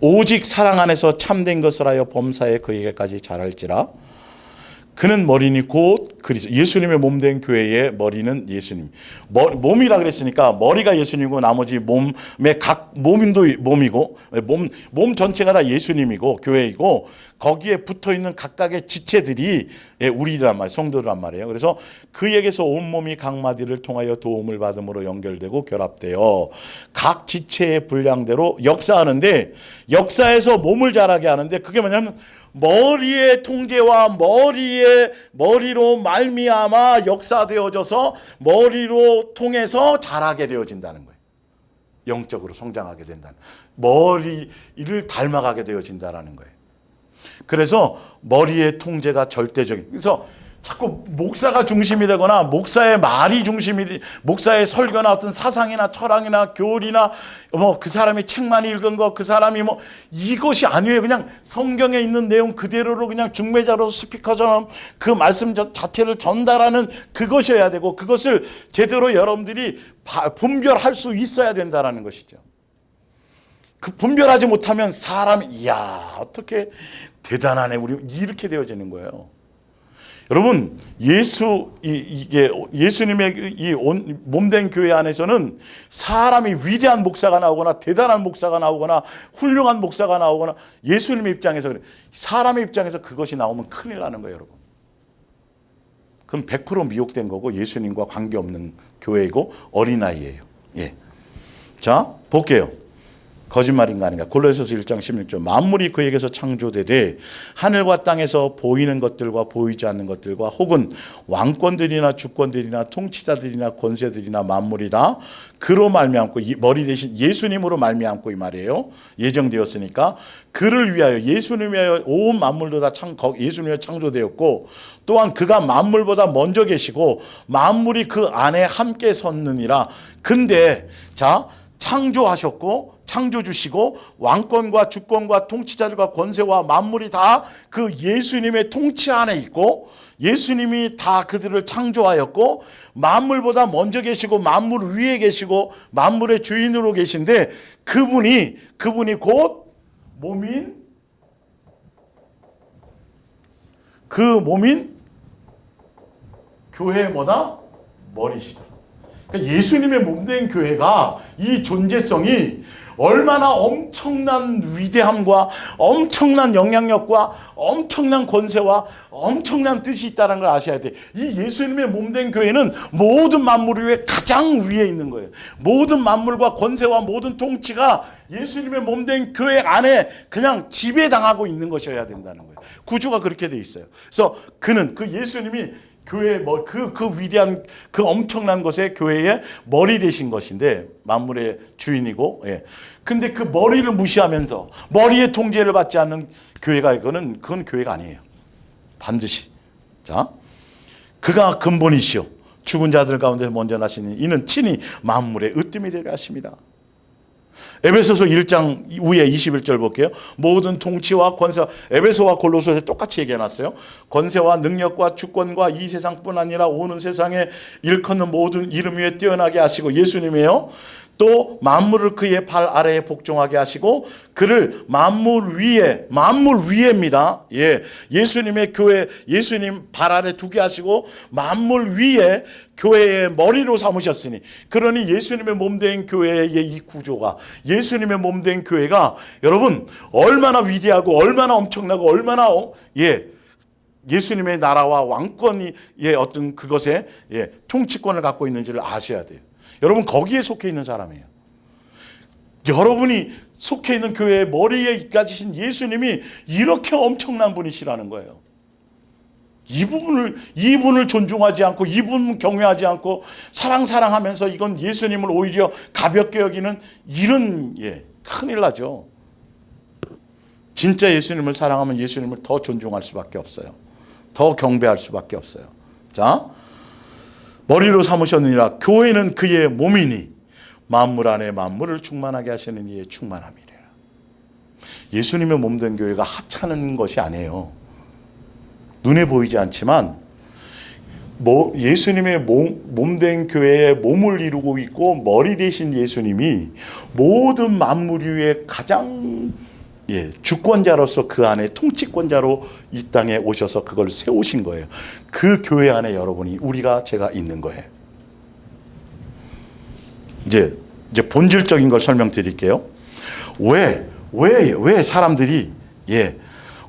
S1: 오직 사랑 안에서 참된 것을 하여 범사에 그에게까지 자랄지라. 그는 머리니 곧 그리스도. 예수님의 몸된 교회의 머리는 예수님. 몸이라 그랬으니까 머리가 예수님이고 나머지 몸의 각 몸도 몸이고 몸 전체가 다 예수님이고 교회이고 거기에 붙어 있는 각각의 지체들이 우리란 말, 성도란 말이에요. 그래서 그에게서 온 몸이 각 마디를 통하여 도움을 받음으로 연결되고 결합되어 각 지체의 분량대로 역사하는데, 역사에서 몸을 자라게 하는데 그게 뭐냐면 머리의 통제와 머리로 말미암아 역사되어져서 머리로 통해서 자라게 되어진다는 거예요. 영적으로 성장하게 된다는, 머리를 닮아가게 되어진다는 거예요. 그래서 머리의 통제가 절대적인, 그래서 자꾸 목사가 중심이 되거나 목사의 말이 중심이, 목사의 설교나 어떤 사상이나 철학이나 교리나 뭐 그 사람이 책만 읽은 거, 그 사람이 뭐 이것이 아니에요. 그냥 성경에 있는 내용 그대로로 그냥 중매자로 스피커처럼 그 말씀 자체를 전달하는 그것이어야 되고, 그것을 제대로 여러분들이 분별할 수 있어야 된다라는 것이죠. 그 분별하지 못하면 사람이, 이야 어떻게 대단하네 우리, 이렇게 되어지는 거예요. 여러분, 예수님의 이 몸된 교회 안에서는 사람이 위대한 목사가 나오거나 대단한 목사가 나오거나 훌륭한 목사가 나오거나, 예수님의 입장에서 그래, 사람의 입장에서 그것이 나오면 큰일 나는 거예요, 여러분. 그럼 100% 미혹된 거고 예수님과 관계없는 교회이고 어린아이예요. 예. 자, 볼게요. 거짓말인가 아닌가. 골로새서 1장 16절. 만물이 그에게서 창조되되 하늘과 땅에서 보이는 것들과 보이지 않는 것들과 혹은 왕권들이나 주권들이나 통치자들이나 권세들이나 만물이 다 그로 말미암고, 머리 대신 예수님으로 말미암고 이 말이에요. 예정되었으니까 그를 위하여, 예수님을 위하여 온 만물도 다 예수님을 창조되었고, 또한 그가 만물보다 먼저 계시고 만물이 그 안에 함께 섰느니라. 근데 자, 창조하셨고 창조 주시고 왕권과 주권과 통치자들과 권세와 만물이 다 그 예수님의 통치 안에 있고, 예수님이 다 그들을 창조하였고 만물보다 먼저 계시고 만물 위에 계시고 만물의 주인으로 계신데, 그분이 곧 몸인 교회의 뭐다? 머리시다. 그러니까 예수님의 몸된 교회가 이 존재성이 얼마나 엄청난 위대함과 엄청난 영향력과 엄청난 권세와 엄청난 뜻이 있다는 걸 아셔야 돼. 이 예수님의 몸된 교회는 모든 만물 위에 가장 위에 있는 거예요. 모든 만물과 권세와 모든 통치가 예수님의 몸된 교회 안에 그냥 지배당하고 있는 것이어야 된다는 거예요. 구조가 그렇게 돼 있어요. 그래서 그 예수님이 교회의 그 위대한, 그 엄청난 것에 교회의 머리 되신 것인데, 만물의 주인이고, 예. 근데 그 머리를 무시하면서 머리의 통제를 받지 않는 교회가 그건 교회가 아니에요. 반드시. 자, 그가 근본이시오. 죽은 자들 가운데 먼저 나시니 이는 친히 만물의 으뜸이 되려 하십니다. 에베소서 1장 후에 21절 볼게요. 모든 통치와 권세, 에베소와 골로새에 똑같이 얘기해놨어요. 권세와 능력과 주권과 이 세상뿐 아니라 오는 세상에 일컫는 모든 이름 위에 뛰어나게 하시고, 예수님이에요. 또 만물을 그의 발 아래에 복종하게 하시고 그를 만물 위에입니다. 예, 예수님의 교회, 예수님 발 아래 두게 하시고 만물 위에 교회의 머리로 삼으셨으니, 그러니 예수님의 몸된 교회의 이 구조가, 예수님의 몸된 교회가 여러분 얼마나 위대하고 얼마나 엄청나고 얼마나 예수님의 나라와 왕권이 어떤 그것에 통치권을 갖고 있는지를 아셔야 돼요. 여러분 거기에 속해 있는 사람이에요. 여러분이 속해 있는 교회의 머리에 있가지신 예수님이 이렇게 엄청난 분이시라는 거예요. 이분을 존중하지 않고 이분을 경외하지 않고 사랑하면서 이건 예수님을 오히려 가볍게 여기는 이런 큰일 나죠. 진짜 예수님을 사랑하면 예수님을 더 존중할 수밖에 없어요. 더 경배할 수밖에 없어요. 자, 머리로 삼으셨느니라. 교회는 그의 몸이니 만물 안에 만물을 충만하게 하시는 이의 충만함이래라. 예수님의 몸된 교회가 하찮은 것이 아니에요. 눈에 보이지 않지만 예수님의 몸된 교회에 몸을 이루고 있고 머리 되신 예수님이 모든 만물 위에 가장 주권자로서 그 안에 통치권자로 이 땅에 오셔서 그걸 세우신 거예요. 그 교회 안에 여러분이 제가 있는 거예요. 이제 본질적인 걸 설명드릴게요. 왜 사람들이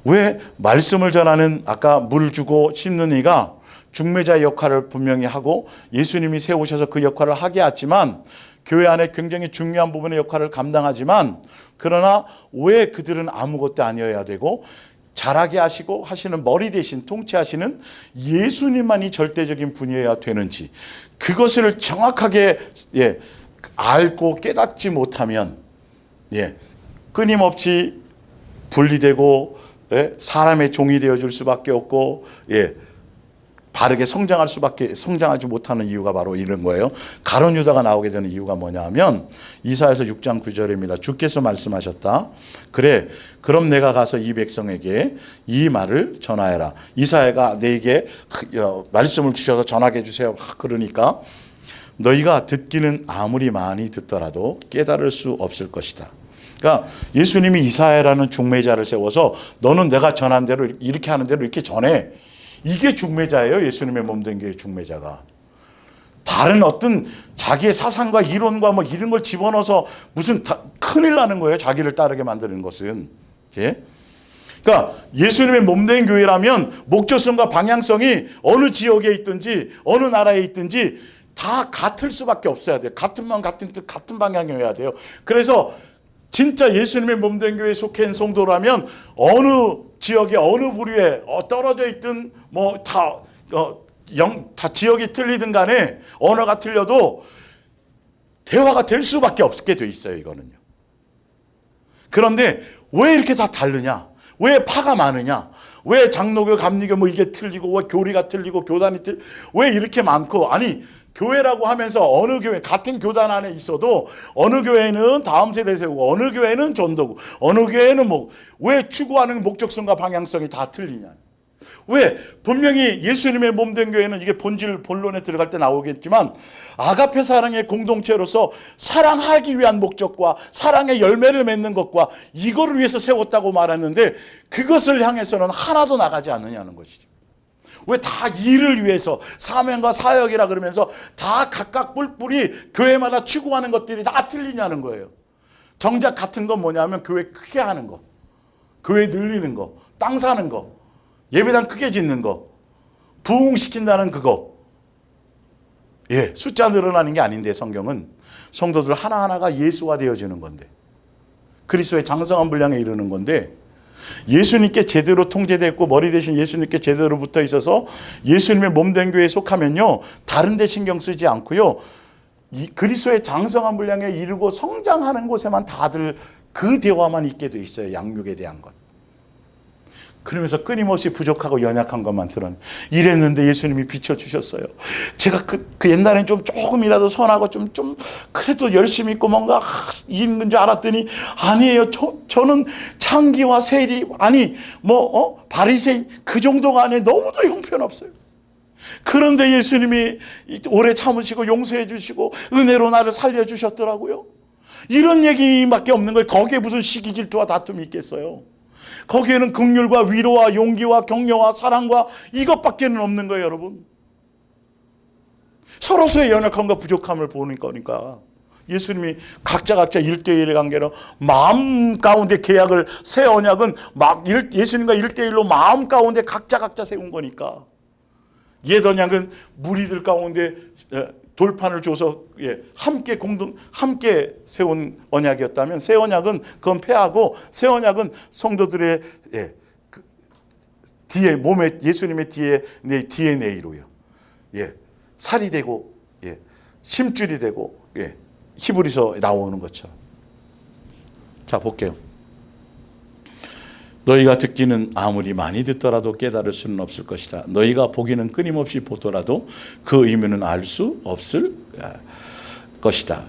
S1: 왜 말씀을 전하는 아까 물 주고 씹는 이가 중매자의 역할을 분명히 하고 예수님이 세우셔서 그 역할을 하게 했지만 교회 안에 굉장히 중요한 부분의 역할을 감당하지만 그러나 왜 그들은 아무것도 아니어야 되고 잘하게 하시고 하시는 머리 대신 통치하시는 예수님만이 절대적인 분이어야 되는지 그것을 정확하게 알고 깨닫지 못하면 끊임없이 분리되고 사람의 종이 되어줄 수밖에 없고 바르게 성장하지 못하는 이유가 바로 이런 거예요. 가룟 유다가 나오게 되는 이유가 뭐냐 하면 이사야서 6장 9절입니다. 주께서 말씀하셨다. 그래, 그럼 내가 가서 이 백성에게 이 말을 전하여라. 이사야가 내게 말씀을 주셔서 전하게 해주세요. 그러니까 너희가 듣기는 아무리 많이 듣더라도 깨달을 수 없을 것이다. 그러니까 예수님이 이사야라는 중매자를 세워서 너는 내가 전한 대로 이렇게 하는 대로 이렇게 전해. 이게 중매자예요. 예수님의 몸된 교회 중매자가. 다른 어떤 자기의 사상과 이론과 뭐 이런 걸 집어넣어서 무슨 큰일 나는 거예요. 자기를 따르게 만드는 것은. 그러니까 예수님의 몸된 교회라면 목적성과 방향성이 어느 지역에 있든지 어느 나라에 있든지 다 같을 수밖에 없어야 돼요. 같은 마음 같은 뜻 같은 방향이어야 돼요. 그래서 진짜 예수님의 몸된 교회에 속해 있는 성도라면 어느 지역에 어느 부류에 떨어져 있든 뭐 다 지역이 틀리든 간에 언어가 틀려도 대화가 될 수밖에 없게 돼 있어요. 이거는요. 그런데 왜 이렇게 다 다르냐? 왜 파가 많으냐? 왜 장로교, 감리교 뭐 이게 틀리고 왜 교리가 틀리고 교단이 왜 이렇게 많고 아니 교회라고 하면서 어느 교회 같은 교단 안에 있어도 어느 교회는 다음 세대 세우고 어느 교회는 전도고 어느 교회는 뭐 왜 추구하는 목적성과 방향성이 다 틀리냐? 왜 분명히 예수님의 몸된 교회는 이게 본론에 들어갈 때 나오겠지만 아가페 사랑의 공동체로서 사랑하기 위한 목적과 사랑의 열매를 맺는 것과 이거를 위해서 세웠다고 말했는데 그것을 향해서는 하나도 나가지 않느냐는 것이죠. 왜 다 일을 위해서 사명과 사역이라 그러면서 다 각각 뿔뿔이 교회마다 추구하는 것들이 다 틀리냐는 거예요. 정작 같은 건 뭐냐면 교회 크게 하는 거, 교회 늘리는 거, 땅 사는 거, 예배당 크게 짓는 거, 부흥시킨다는 그거. 숫자 늘어나는 게 아닌데 성경은 성도들 하나하나가 예수화 되어지는 건데 그리스도의 장성한 분량에 이르는 건데 예수님께 제대로 통제됐고 머리 대신 예수님께 제대로 붙어 있어서 예수님의 몸된 교회에 속하면요 다른 데 신경 쓰지 않고요 이 그리스도의 장성한 분량에 이르고 성장하는 곳에만 다들 그 대화만 있게 돼 있어요. 양육에 대한 것. 그러면서 끊임없이 부족하고 연약한 것만 드러내. 이랬는데 예수님이 비춰주셨어요. 제가 그 옛날엔 조금이라도 선하고 좀 그래도 열심히 있고 뭔가 있는 줄 알았더니 아니에요. 저는 창기와 세리 바리새인 그 정도가 아니에요. 너무도 형편없어요. 그런데 예수님이 오래 참으시고 용서해 주시고 은혜로 나를 살려주셨더라고요. 이런 얘기밖에 없는 거예요. 거기에 무슨 시기 질투와 다툼이 있겠어요. 거기에는 긍휼과 위로와 용기와 격려와 사랑과 이것밖에는 없는 거예요. 여러분. 서로서의 연약함과 부족함을 보는 거니까 예수님이 각자 1대1의 관계로 마음 가운데 계약을 새 언약은 예수님과 1대1로 마음 가운데 각자 세운 거니까 옛 언약은 무리들 가운데 돌판을 줘서 함께 세운 언약이었다면 새 언약은 그건 폐하고 새 언약은 성도들의 뒤에 몸에 예수님의 뒤에 내 DNA로요. 살이 되고 심줄이 되고 히브리서 나오는 것처럼. 자 볼게요. 너희가 듣기는 아무리 많이 듣더라도 깨달을 수는 없을 것이다. 너희가 보기는 끊임없이 보더라도 그 의미는 알 수 없을 것이다.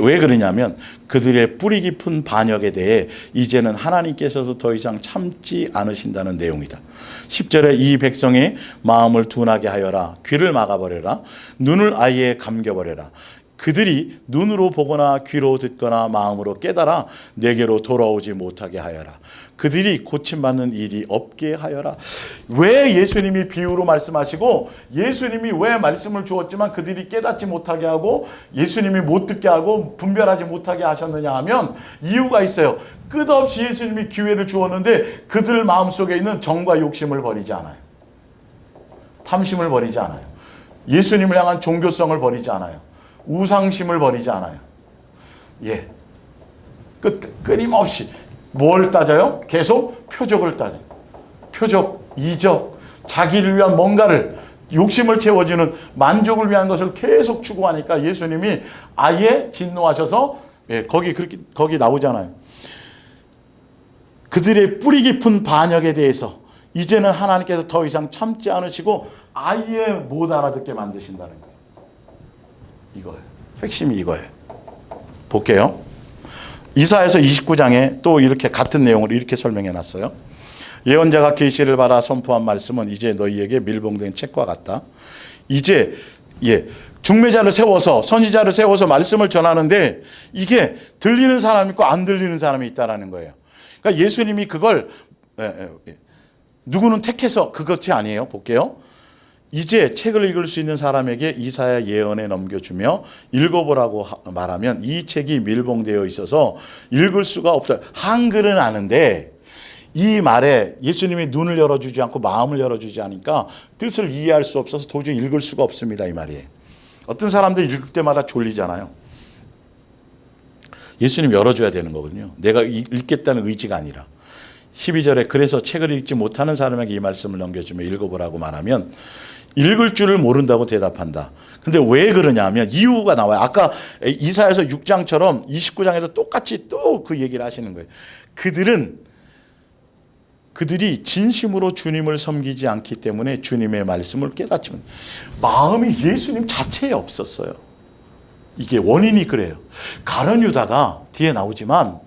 S1: 왜 그러냐면 그들의 뿌리 깊은 반역에 대해 이제는 하나님께서도 더 이상 참지 않으신다는 내용이다. 10절에 이 백성의 마음을 둔하게 하여라. 귀를 막아버려라. 눈을 아예 감겨버려라. 그들이 눈으로 보거나 귀로 듣거나 마음으로 깨달아 내게로 돌아오지 못하게 하여라. 그들이 고침받는 일이 없게 하여라. 왜 예수님이 비유로 말씀하시고 예수님이 왜 말씀을 주었지만 그들이 깨닫지 못하게 하고 예수님이 못 듣게 하고 분별하지 못하게 하셨느냐 하면 이유가 있어요. 끝없이 예수님이 기회를 주었는데 그들 마음속에 있는 정과 욕심을 버리지 않아요. 탐심을 버리지 않아요. 예수님을 향한 종교성을 버리지 않아요. 우상심을 버리지 않아요. 끊임없이 뭘 따져요? 계속 표적을 따져요. 표적, 이적, 자기를 위한 뭔가를 욕심을 채워주는 만족을 위한 것을 계속 추구하니까 예수님이 아예 진노하셔서 거기 나오잖아요. 그들의 뿌리 깊은 반역에 대해서 이제는 하나님께서 더 이상 참지 않으시고 아예 못 알아듣게 만드신다는 거예요. 이거예요. 핵심이 이거예요. 볼게요. 이사야서 29장에 또 이렇게 같은 내용으로 이렇게 설명해 놨어요. 예언자가 계시를 받아 선포한 말씀은 이제 너희에게 밀봉된 책과 같다. 이제 중매자를 세워서 선지자를 세워서 말씀을 전하는데 이게 들리는 사람이 있고 안 들리는 사람이 있다라는 거예요. 그러니까 예수님이 그걸 누구는 택해서 그것이 아니에요. 볼게요. 이제 책을 읽을 수 있는 사람에게 이사야 예언에 넘겨주며 읽어보라고 말하면 이 책이 밀봉되어 있어서 읽을 수가 없어요. 한글은 아는데 이 말에 예수님이 눈을 열어주지 않고 마음을 열어주지 않으니까 뜻을 이해할 수 없어서 도저히 읽을 수가 없습니다. 이 말이에요. 어떤 사람들 읽을 때마다 졸리잖아요. 예수님 열어줘야 되는 거거든요. 내가 읽겠다는 의지가 아니라. 12절에 그래서 책을 읽지 못하는 사람에게 이 말씀을 넘겨주며 읽어보라고 말하면 읽을 줄을 모른다고 대답한다. 근데 왜 그러냐 하면 이유가 나와요. 아까 이사야서 6장처럼 29장에서 똑같이 또 그 얘기를 하시는 거예요. 그들이 진심으로 주님을 섬기지 않기 때문에 주님의 말씀을 깨닫지 못해요. 마음이 예수님 자체에 없었어요. 이게 원인이 그래요. 가룟 유다가 뒤에 나오지만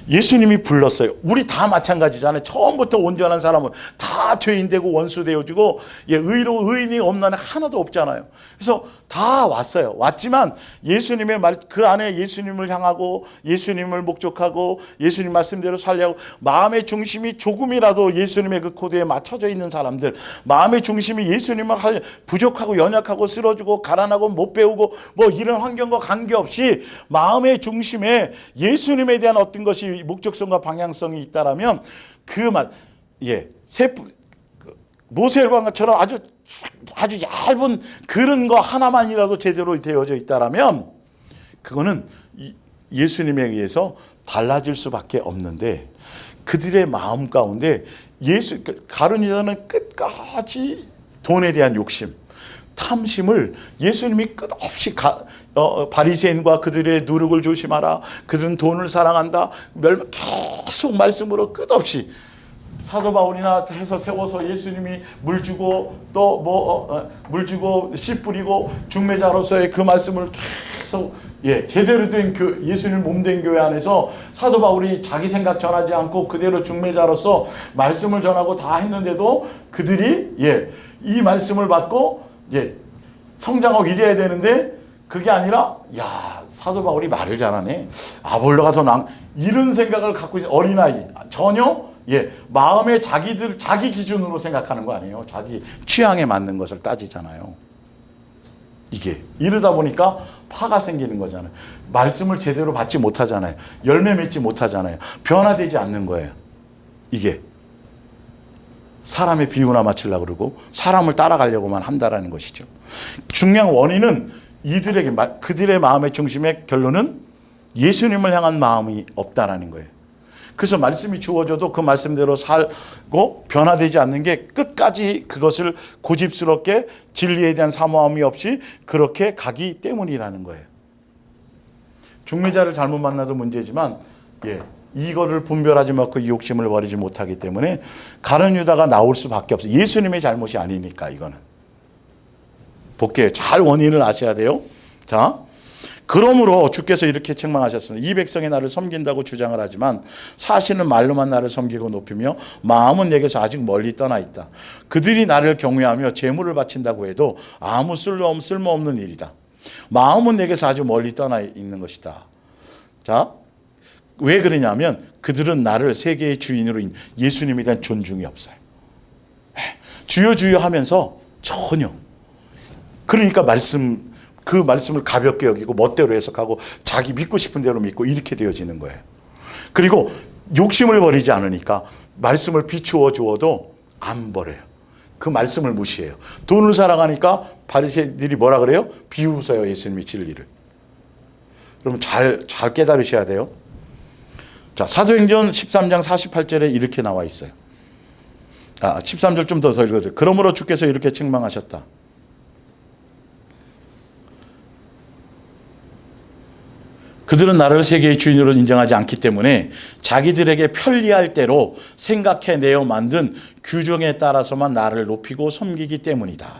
S1: 예수님이 불렀어요. 우리 다 마찬가지잖아요. 처음부터 온전한 사람은 다 죄인 되고 원수 되어지고 의인이 없는 한 하나도 없잖아요. 그래서 다 왔어요. 왔지만 예수님의 말, 그 안에 예수님을 향하고 예수님을 목적하고 예수님 말씀대로 살려고 마음의 중심이 조금이라도 예수님의 그 코드에 맞춰져 있는 사람들, 마음의 중심이 예수님을 부족하고 연약하고 쓰러지고 가난하고 못 배우고 뭐 이런 환경과 관계없이 마음의 중심에 예수님에 대한 어떤 것이 목적성과 방향성이 있다라면 그 말, 모세혈관처럼 아주 얇은 그런 거 하나만이라도 제대로 되어져 있다라면 그거는 예수님에 의해서 달라질 수밖에 없는데 그들의 마음 가운데 가룟 유다는 끝까지 돈에 대한 욕심, 탐심을 예수님이 끝없이 바리새인과 그들의 누룩을 조심하라. 그들은 돈을 사랑한다. 계속 말씀으로 끝없이 사도 바울이나 해서 세워서 예수님이 물 주고 또 물 주고 씨 뿌리고 중매자로서의 그 말씀을 계속 제대로 된 예수님 몸된 교회 안에서 사도 바울이 자기 생각 전하지 않고 그대로 중매자로서 말씀을 전하고 다 했는데도 그들이 이 말씀을 받고 성장하고 이래야 되는데 그게 아니라 사도 바울이 말을 잘하네. 아볼로가 더 이런 생각을 갖고 있는 어린아이 전혀 마음에 자기 기준으로 생각하는 거 아니에요. 자기 취향에 맞는 것을 따지잖아요. 이러다 보니까 파가 생기는 거잖아요. 말씀을 제대로 받지 못하잖아요. 열매 맺지 못하잖아요. 변화되지 않는 거예요. 사람의 비유나 맞추려고 그러고 사람을 따라가려고만 한다라는 것이죠. 중요한 원인은 그들의 마음의 중심의 결론은 예수님을 향한 마음이 없다라는 거예요. 그래서 말씀이 주어져도 그 말씀대로 살고 변화되지 않는 게 끝까지 그것을 고집스럽게 진리에 대한 사모함이 없이 그렇게 가기 때문이라는 거예요. 중매자를 잘못 만나도 문제지만 이거를 분별하지 못하고 이 욕심을 버리지 못하기 때문에 가룟 유다가 나올 수밖에 없어요. 예수님의 잘못이 아니니까 이거는. 볼게요. 잘 원인을 아셔야 돼요. 자, 그러므로 주께서 이렇게 책망하셨습니다. 이 백성이 나를 섬긴다고 주장을 하지만 사실은 말로만 나를 섬기고 높이며 마음은 내게서 아직 멀리 떠나 있다. 그들이 나를 경외하며 제물을 바친다고 해도 아무 쓸모없는 일이다. 마음은 내게서 아주 멀리 떠나 있는 것이다. 자, 왜 그러냐면 그들은 나를 세계의 주인으로 예수님에 대한 존중이 없어요. 주여 주여 하면서 전혀. 그러니까 그 말씀을 가볍게 여기고 멋대로 해석하고 자기 믿고 싶은 대로 믿고 이렇게 되어지는 거예요. 그리고 욕심을 버리지 않으니까 말씀을 비추어 주어도 안 버려요. 그 말씀을 무시해요. 돈을 살아가니까 바리새인들이 뭐라 그래요? 비웃어요. 예수님의 진리를. 그러면 잘 깨달으셔야 돼요. 자, 사도행전 13장 48절에 이렇게 나와 있어요. 13절 좀 더 읽어주세요. 그러므로 주께서 이렇게 책망하셨다. 그들은 나를 세계의 주인으로 인정하지 않기 때문에 자기들에게 편리할 대로 생각해내어 만든 규정에 따라서만 나를 높이고 섬기기 때문이다.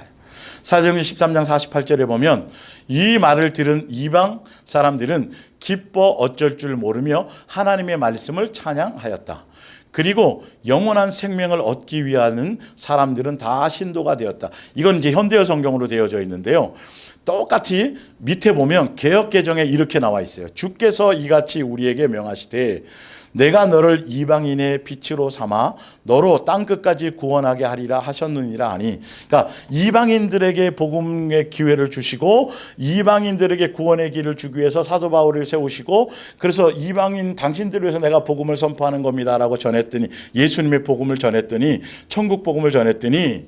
S1: 사도행전 13장 48절에 보면 이 말을 들은 이방 사람들은 기뻐 어쩔 줄 모르며 하나님의 말씀을 찬양하였다. 그리고 영원한 생명을 얻기 위하는 사람들은 다 신도가 되었다. 이건 이제 현대어 성경으로 되어져 있는데요. 똑같이 밑에 보면 개역개정에 이렇게 나와 있어요. 주께서 이같이 우리에게 명하시되 내가 너를 이방인의 빛으로 삼아 너로 땅끝까지 구원하게 하리라 하셨느니라 하니, 그러니까 이방인들에게 복음의 기회를 주시고 이방인들에게 구원의 길을 주기 위해서 사도 바울을 세우시고 그래서 이방인 당신들을 위해서 내가 복음을 선포하는 겁니다라고 전했더니, 예수님의 복음을 전했더니, 천국 복음을 전했더니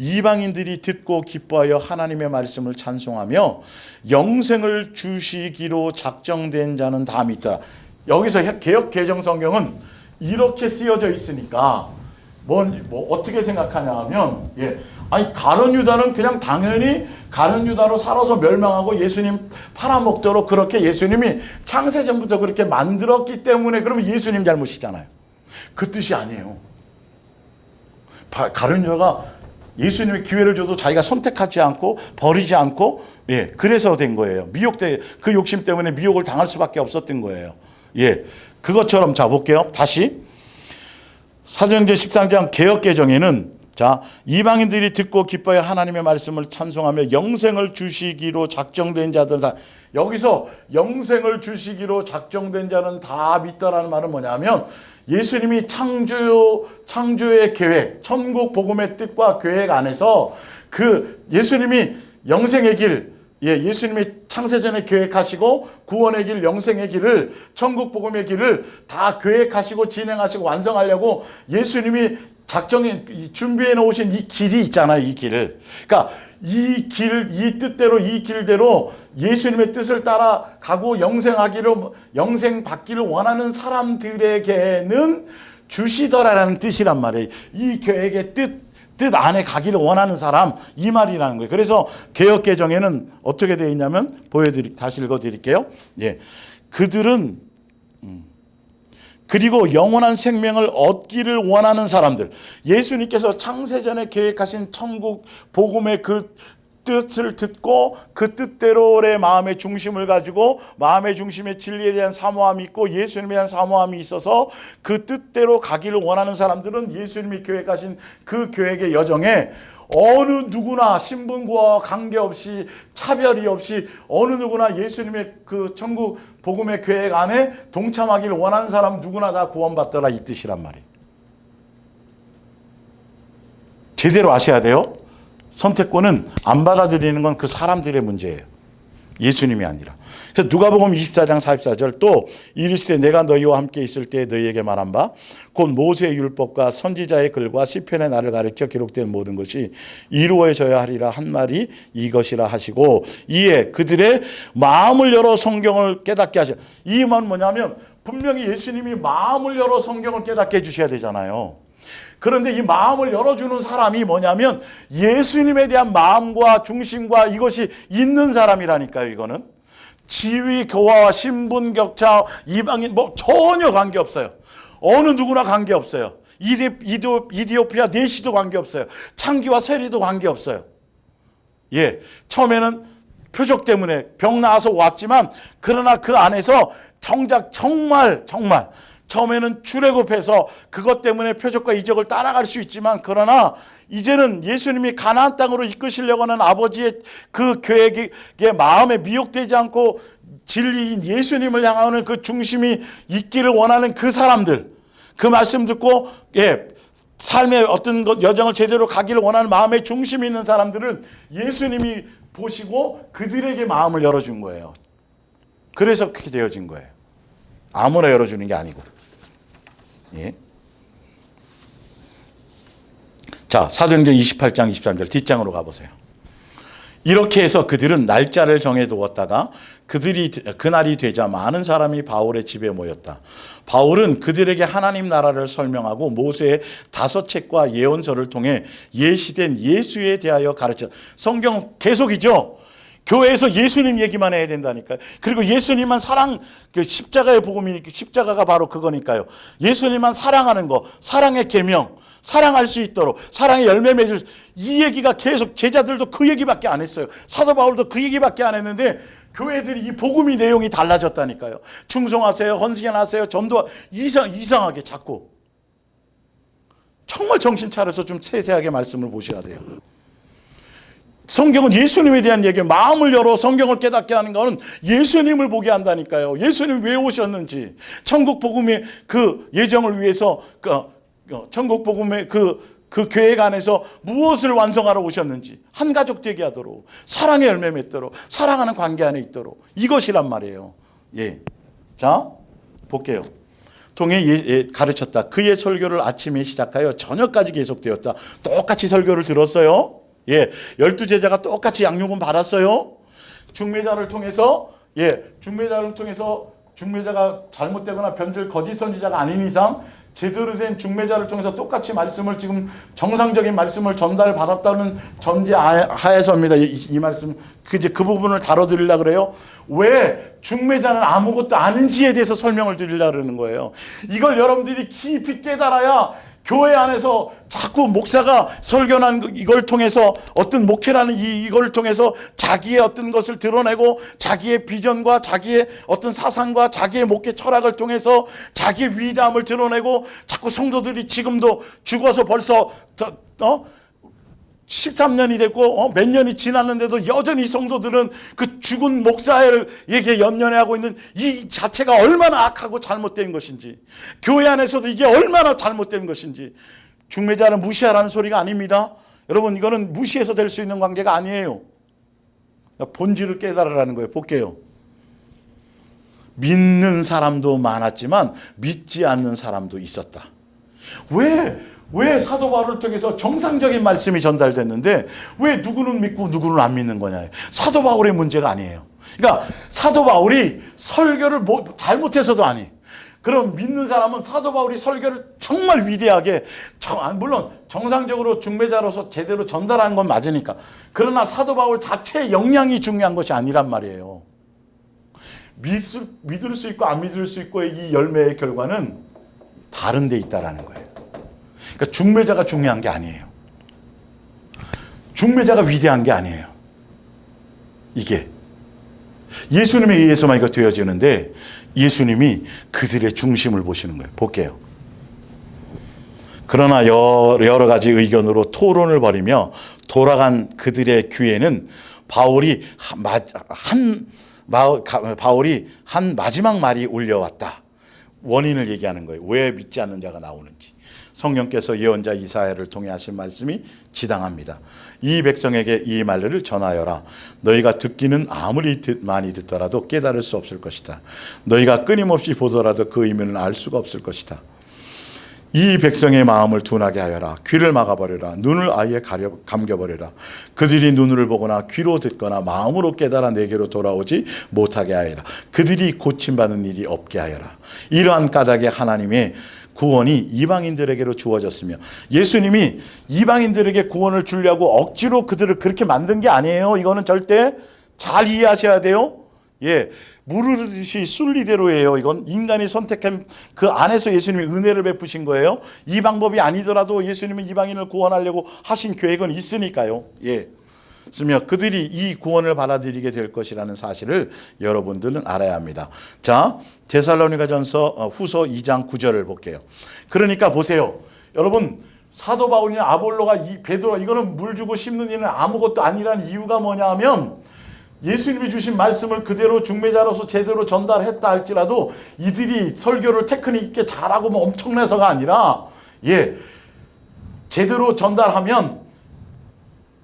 S1: 이방인들이 듣고 기뻐하여 하나님의 말씀을 찬송하며 영생을 주시기로 작정된 자는 다 믿더라. 여기서 개역 개정 성경은 이렇게 쓰여져 있으니까 어떻게 생각하냐 하면 아니 가룟 유다는 그냥 당연히 가룟 유다로 살아서 멸망하고 예수님 팔아먹도록 그렇게 예수님이 창세전부터 그렇게 만들었기 때문에 그러면 예수님 잘못이잖아요. 그 뜻이 아니에요. 가룟 유다가 예수님의 기회를 줘도 자기가 선택하지 않고 버리지 않고 그래서 된 거예요. 그 욕심 때문에 미혹을 당할 수밖에 없었던 거예요. 그것처럼 자 볼게요. 다시 사도행전 13장 개역개정에는 자 이방인들이 듣고 기뻐하여 하나님의 말씀을 찬송하며 영생을 주시기로 작정된 자들 다, 여기서 영생을 주시기로 작정된 자는 다 믿다라는 말은 뭐냐면 예수님이 창조의 계획, 천국 복음의 뜻과 계획 안에서 그 예수님이 영생의 길, 예수님이 창세전에 계획하시고 구원의 길, 영생의 길을, 천국 복음의 길을 다 계획하시고 진행하시고 완성하려고 예수님이 준비해 놓으신 이 길이 있잖아요. 이 길을. 그러니까 이 뜻대로, 이 길대로 예수님의 뜻을 따라가고 영생 받기를 원하는 사람들에게는 주시더라라는 뜻이란 말이에요. 이 계획의 뜻 안에 가기를 원하는 사람, 이 말이라는 거예요. 그래서 개역개정에는 어떻게 되어 있냐면 다시 읽어드릴게요. 그들은 그리고 영원한 생명을 얻기를 원하는 사람들, 예수님께서 창세전에 계획하신 천국 복음의 그 뜻을 듣고 그 뜻대로의 마음의 중심을 가지고 마음의 중심에 진리에 대한 사모함이 있고 예수님에 대한 사모함이 있어서 그 뜻대로 가기를 원하는 사람들은 예수님이 계획하신 그 계획의 여정에 어느 누구나 신분과 관계없이 차별이 없이 어느 누구나 예수님의 그 천국 복음의 계획 안에 동참하기를 원하는 사람 누구나 다 구원받더라, 이 뜻이란 말이에요. 제대로 아셔야 돼요. 선택권은 안 받아들이는 건 그 사람들의 문제예요. 예수님이 아니라. 그래서 누가복음 24장 44절 또 이르시되 내가 너희와 함께 있을 때에 너희에게 말한 바 곧 모세의 율법과 선지자의 글과 시편의 나를 가리켜 기록된 모든 것이 이루어져야 하리라 한 말이 이것이라 하시고 이에 그들의 마음을 열어 성경을 깨닫게 하셔. 이 말은 뭐냐면 분명히 예수님이 마음을 열어 성경을 깨닫게 해주셔야 되잖아요. 그런데 이 마음을 열어주는 사람이 뭐냐면 예수님에 대한 마음과 중심과 이것이 있는 사람이라니까요. 이거는 지위, 교화와 신분, 격차, 이방인 뭐 전혀 관계없어요. 어느 누구나 관계없어요. 이디오피아 내시도 관계없어요. 창기와 세리도 관계없어요. 예, 처음에는 표적 때문에 병 나와서 왔지만 그러나 그 안에서 정작 정말 처음에는 출애굽해서 그것 때문에 표적과 이적을 따라갈 수 있지만 그러나 이제는 예수님이 가나안 땅으로 이끄시려고 하는 아버지의 그 계획에 마음에 미혹되지 않고 진리인 예수님을 향하는 그 중심이 있기를 원하는 그 사람들, 그 말씀 듣고 삶의 어떤 여정을 제대로 가기를 원하는 마음의 중심이 있는 사람들을 예수님이 보시고 그들에게 마음을 열어준 거예요. 그래서 그렇게 되어진 거예요. 아무나 열어주는 게 아니고. 예. 자, 사도행전 28장 23절 뒷장으로 가보세요. 이렇게 해서 그들은 날짜를 정해두었다가 그날이 되자 많은 사람이 바울의 집에 모였다. 바울은 그들에게 하나님 나라를 설명하고 모세의 5책과 예언서를 통해 예시된 예수에 대하여 가르쳤다. 성경 계속이죠. 교회에서 예수님 얘기만 해야 된다니까요. 그리고 예수님만 사랑, 그 십자가의 복음이니까 십자가가 바로 그거니까요. 예수님만 사랑하는 거, 사랑의 계명, 사랑할 수 있도록 사랑의 열매 맺을 이 얘기가 계속 제자들도 그 얘기밖에 안 했어요. 사도 바울도 그 얘기밖에 안 했는데 교회들이 이 복음이 내용이 달라졌다니까요. 충성하세요, 헌신하세요, 전도 이상하게 자꾸 정말 정신 차려서 좀 세세하게 말씀을 보셔야 돼요. 성경은 예수님에 대한 얘기예요. 마음을 열어 성경을 깨닫게 하는 것은 예수님을 보게 한다니까요. 예수님 왜 오셨는지, 천국 복음의 그 예정을 위해서 천국 복음의 그 계획 안에서 무엇을 완성하러 오셨는지, 한 가족 되게 하도록, 사랑의 열매 맺도록, 사랑하는 관계 안에 있도록, 이것이란 말이에요. 예. 자, 볼게요. 통해 가르쳤다. 그의 설교를 아침에 시작하여 저녁까지 계속되었다. 똑같이 설교를 들었어요. 예, 12제자가 똑같이 양육은 받았어요. 중매자를 통해서 중매자가 잘못되거나 변질 거짓 선지자가 아닌 이상 제대로 된 중매자를 통해서 똑같이 말씀을 지금 정상적인 말씀을 전달받았다는 전제 하에서입니다. 이 말씀 그 부분을 다뤄드리려고 그래요. 왜 중매자는 아무것도 아닌지에 대해서 설명을 드리려고 그러는 거예요. 이걸 여러분들이 깊이 깨달아야 교회 안에서 자꾸 목사가 설교한 이걸 통해서 어떤 목회라는 이걸 통해서 자기의 어떤 것을 드러내고 자기의 비전과 자기의 어떤 사상과 자기의 목회 철학을 통해서 자기의 위대함을 드러내고 자꾸 성도들이 지금도 죽어서 벌써 13년이 됐고 몇 년이 지났는데도 여전히 성도들은 그 죽은 목사에게 연연해하고 있는 이 자체가 얼마나 악하고 잘못된 것인지, 교회 안에서도 이게 얼마나 잘못된 것인지. 중매자를 무시하라는 소리가 아닙니다. 여러분, 이거는 무시해서 될 수 있는 관계가 아니에요. 본질을 깨달으라는 거예요. 볼게요. 믿는 사람도 많았지만 믿지 않는 사람도 있었다. 왜 사도 바울을 통해서 정상적인 말씀이 전달됐는데 왜 누구는 믿고 누구는 안 믿는 거냐. 사도 바울의 문제가 아니에요. 그러니까 사도 바울이 설교를 잘못해서도 아니에요. 그럼 믿는 사람은 사도 바울이 설교를 정말 위대하게, 물론 정상적으로 중매자로서 제대로 전달한 건 맞으니까, 그러나 사도 바울 자체의 역량이 중요한 것이 아니란 말이에요. 믿을 수 있고 안 믿을 수 있고의 이 열매의 결과는 다른 데 있다라는 거예요. 그러니까 중매자가 중요한 게 아니에요. 중매자가 위대한 게 아니에요. 이게 예수님에 의해서만 이거 되어지는데 예수님이 그들의 중심을 보시는 거예요. 볼게요. 그러나 여러 가지 의견으로 토론을 벌이며 돌아간 그들의 귀에는 바울이 한 마지막 말이 울려왔다. 원인을 얘기하는 거예요. 왜 믿지 않는 자가 나오는지. 성령께서 예언자 이사야를 통해 하신 말씀이 지당합니다. 이 백성에게 이 말을 전하여라. 너희가 듣기는 아무리 많이 듣더라도 깨달을 수 없을 것이다. 너희가 끊임없이 보더라도 그 의미는 알 수가 없을 것이다. 이 백성의 마음을 둔하게 하여라. 귀를 막아버려라. 눈을 아예 감겨버려라. 그들이 눈을 보거나 귀로 듣거나 마음으로 깨달아 내게로 돌아오지 못하게 하여라. 그들이 고침받는 일이 없게 하여라. 이러한 까닭에 하나님의 구원이 이방인들에게로 주어졌으며, 예수님이 이방인들에게 구원을 주려고 억지로 그들을 그렇게 만든 게 아니에요. 이거는 절대 잘 이해하셔야 돼요. 예, 무르르듯이 순리대로예요. 이건 인간이 선택한 그 안에서 예수님이 은혜를 베푸신 거예요. 이 방법이 아니더라도 예수님은 이방인을 구원하려고 하신 계획은 있으니까요. 예, 그러면 그들이 이 구원을 받아들이게 될 것이라는 사실을 여러분들은 알아야 합니다. 자, 데살로니가전서 후서 2장 9절을 볼게요. 그러니까 보세요. 여러분, 사도 바울이나 아볼로가 베드로 이거는 물 주고 심는 일은 아무것도 아니라는 이유가 뭐냐 하면, 예수님이 주신 말씀을 그대로 중매자로서 제대로 전달했다 할지라도 이들이 설교를 테크닉 있게 잘하고 뭐 엄청나서가 아니라, 예, 제대로